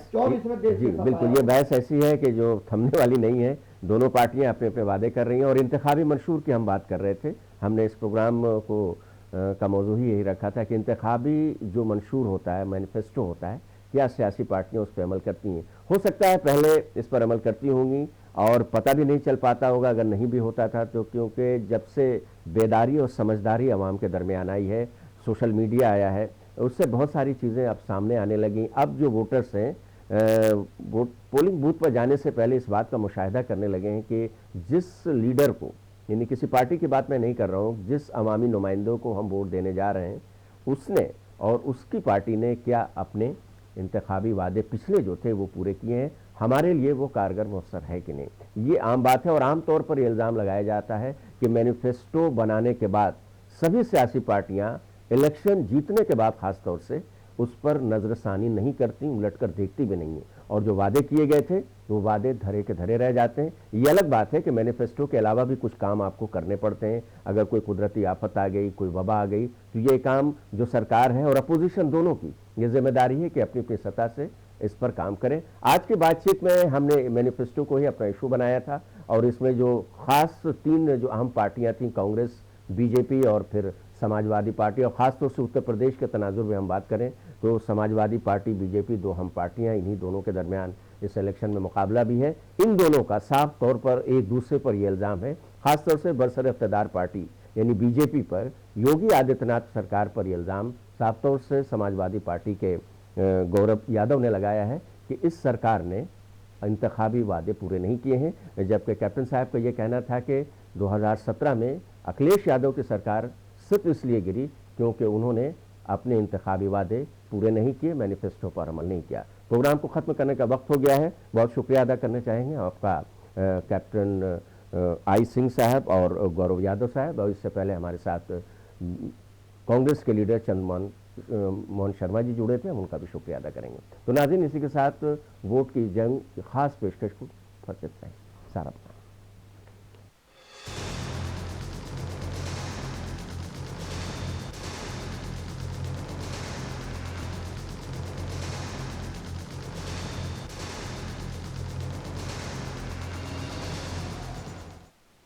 जी बिल्कुल, ये बहस ऐसी है कि जो थमने वाली नहीं है। दोनों पार्टियां अपने अपने वादे कर रही हैं और इंतखाबी मंशूर की हम बात कर रहे थे। हमने इस प्रोग्राम को का मौजू ही यही रखा था कि इंतखाबी जो मंशूर होता है, मैनिफेस्टो होता है, क्या सियासी पार्टियां उस पर अमल करती हैं? हो सकता है पहले इस पर अमल करती होंगी और पता भी नहीं चल पाता होगा अगर नहीं भी होता था तो, क्योंकि जब से बेदारी और समझदारी आवाम के दरमियान आई है, सोशल मीडिया आया है, उससे बहुत सारी चीज़ें अब सामने आने लगी। अब जो वोटर्स हैं पोलिंग बूथ पर जाने से पहले इस बात का मुशाहिदा करने लगे हैं कि जिस लीडर को, यानी किसी पार्टी की बात मैं नहीं कर रहा हूँ, जिस अवामी नुमाइंदों को हम वोट देने जा रहे हैं उसने और उसकी पार्टी ने क्या अपने इंतखाबी वादे पिछले जो थे वो पूरे किए हैं, हमारे लिए वो कारगर मुअस्सर है कि नहीं। ये आम बात है और आम तौर पर ये इल्ज़ाम लगाया जाता है कि मैनिफेस्टो बनाने के बाद सभी सियासी पार्टियां इलेक्शन जीतने के बाद खास तौर से उस पर नजरसानी नहीं करती, उलट कर देखती भी नहीं है, और जो वादे किए गए थे वो वादे धरे के धरे रह जाते हैं। ये अलग बात है कि मैनिफेस्टो के अलावा भी कुछ काम आपको करने पड़ते हैं। अगर कोई कुदरती आफत आ गई, कोई वबा आ गई, तो ये काम जो सरकार है और अपोजिशन दोनों की ये जिम्मेदारी है कि अपनी अपनी सतह से इस पर काम करें। आज की बातचीत में हमने मैनिफेस्टो को ही अपना इशू बनाया था और इसमें जो खास 3 जो अहम पार्टियां थीं, कांग्रेस, बीजेपी और फिर समाजवादी पार्टी, और ख़ासतौर से उत्तर प्रदेश के तनाजुर में हम बात करें तो समाजवादी पार्टी, बीजेपी 2 अहम पार्टियां, इन्हीं दोनों के दरमियान इस इलेक्शन में मुकाबला भी है। इन दोनों का साफ तौर पर एक दूसरे पर यह इल्ज़ाम है, खासतौर से बरसर इक़्तिदार पार्टी यानी बीजेपी पर, योगी आदित्यनाथ सरकार पर यह इल्ज़ाम साफ तौर से समाजवादी पार्टी के गौरव यादव ने लगाया है कि इस सरकार ने इंतखाबी वादे पूरे नहीं किए हैं। जबकि कैप्टन साहब का यह कहना था कि 2017 में अखिलेश यादव की सरकार सिर्फ इसलिए गिरी क्योंकि उन्होंने अपने इंतखाबी वादे पूरे नहीं किए, मैनिफेस्टो पर अमल नहीं किया। प्रोग्राम को ख़त्म करने का वक्त हो गया है। बहुत शुक्रिया अदा करना चाहेंगे आपका कैप्टन आई सिंह साहब और गौरव यादव साहब, और इससे पहले हमारे साथ कांग्रेस के लीडर मोहन शर्मा जी जुड़े थे, हम उनका भी शुक्रिया अदा करेंगे। तो नाज़रीन, इसी के साथ वोट की जंग खास पेशकश को फरकत है सारा।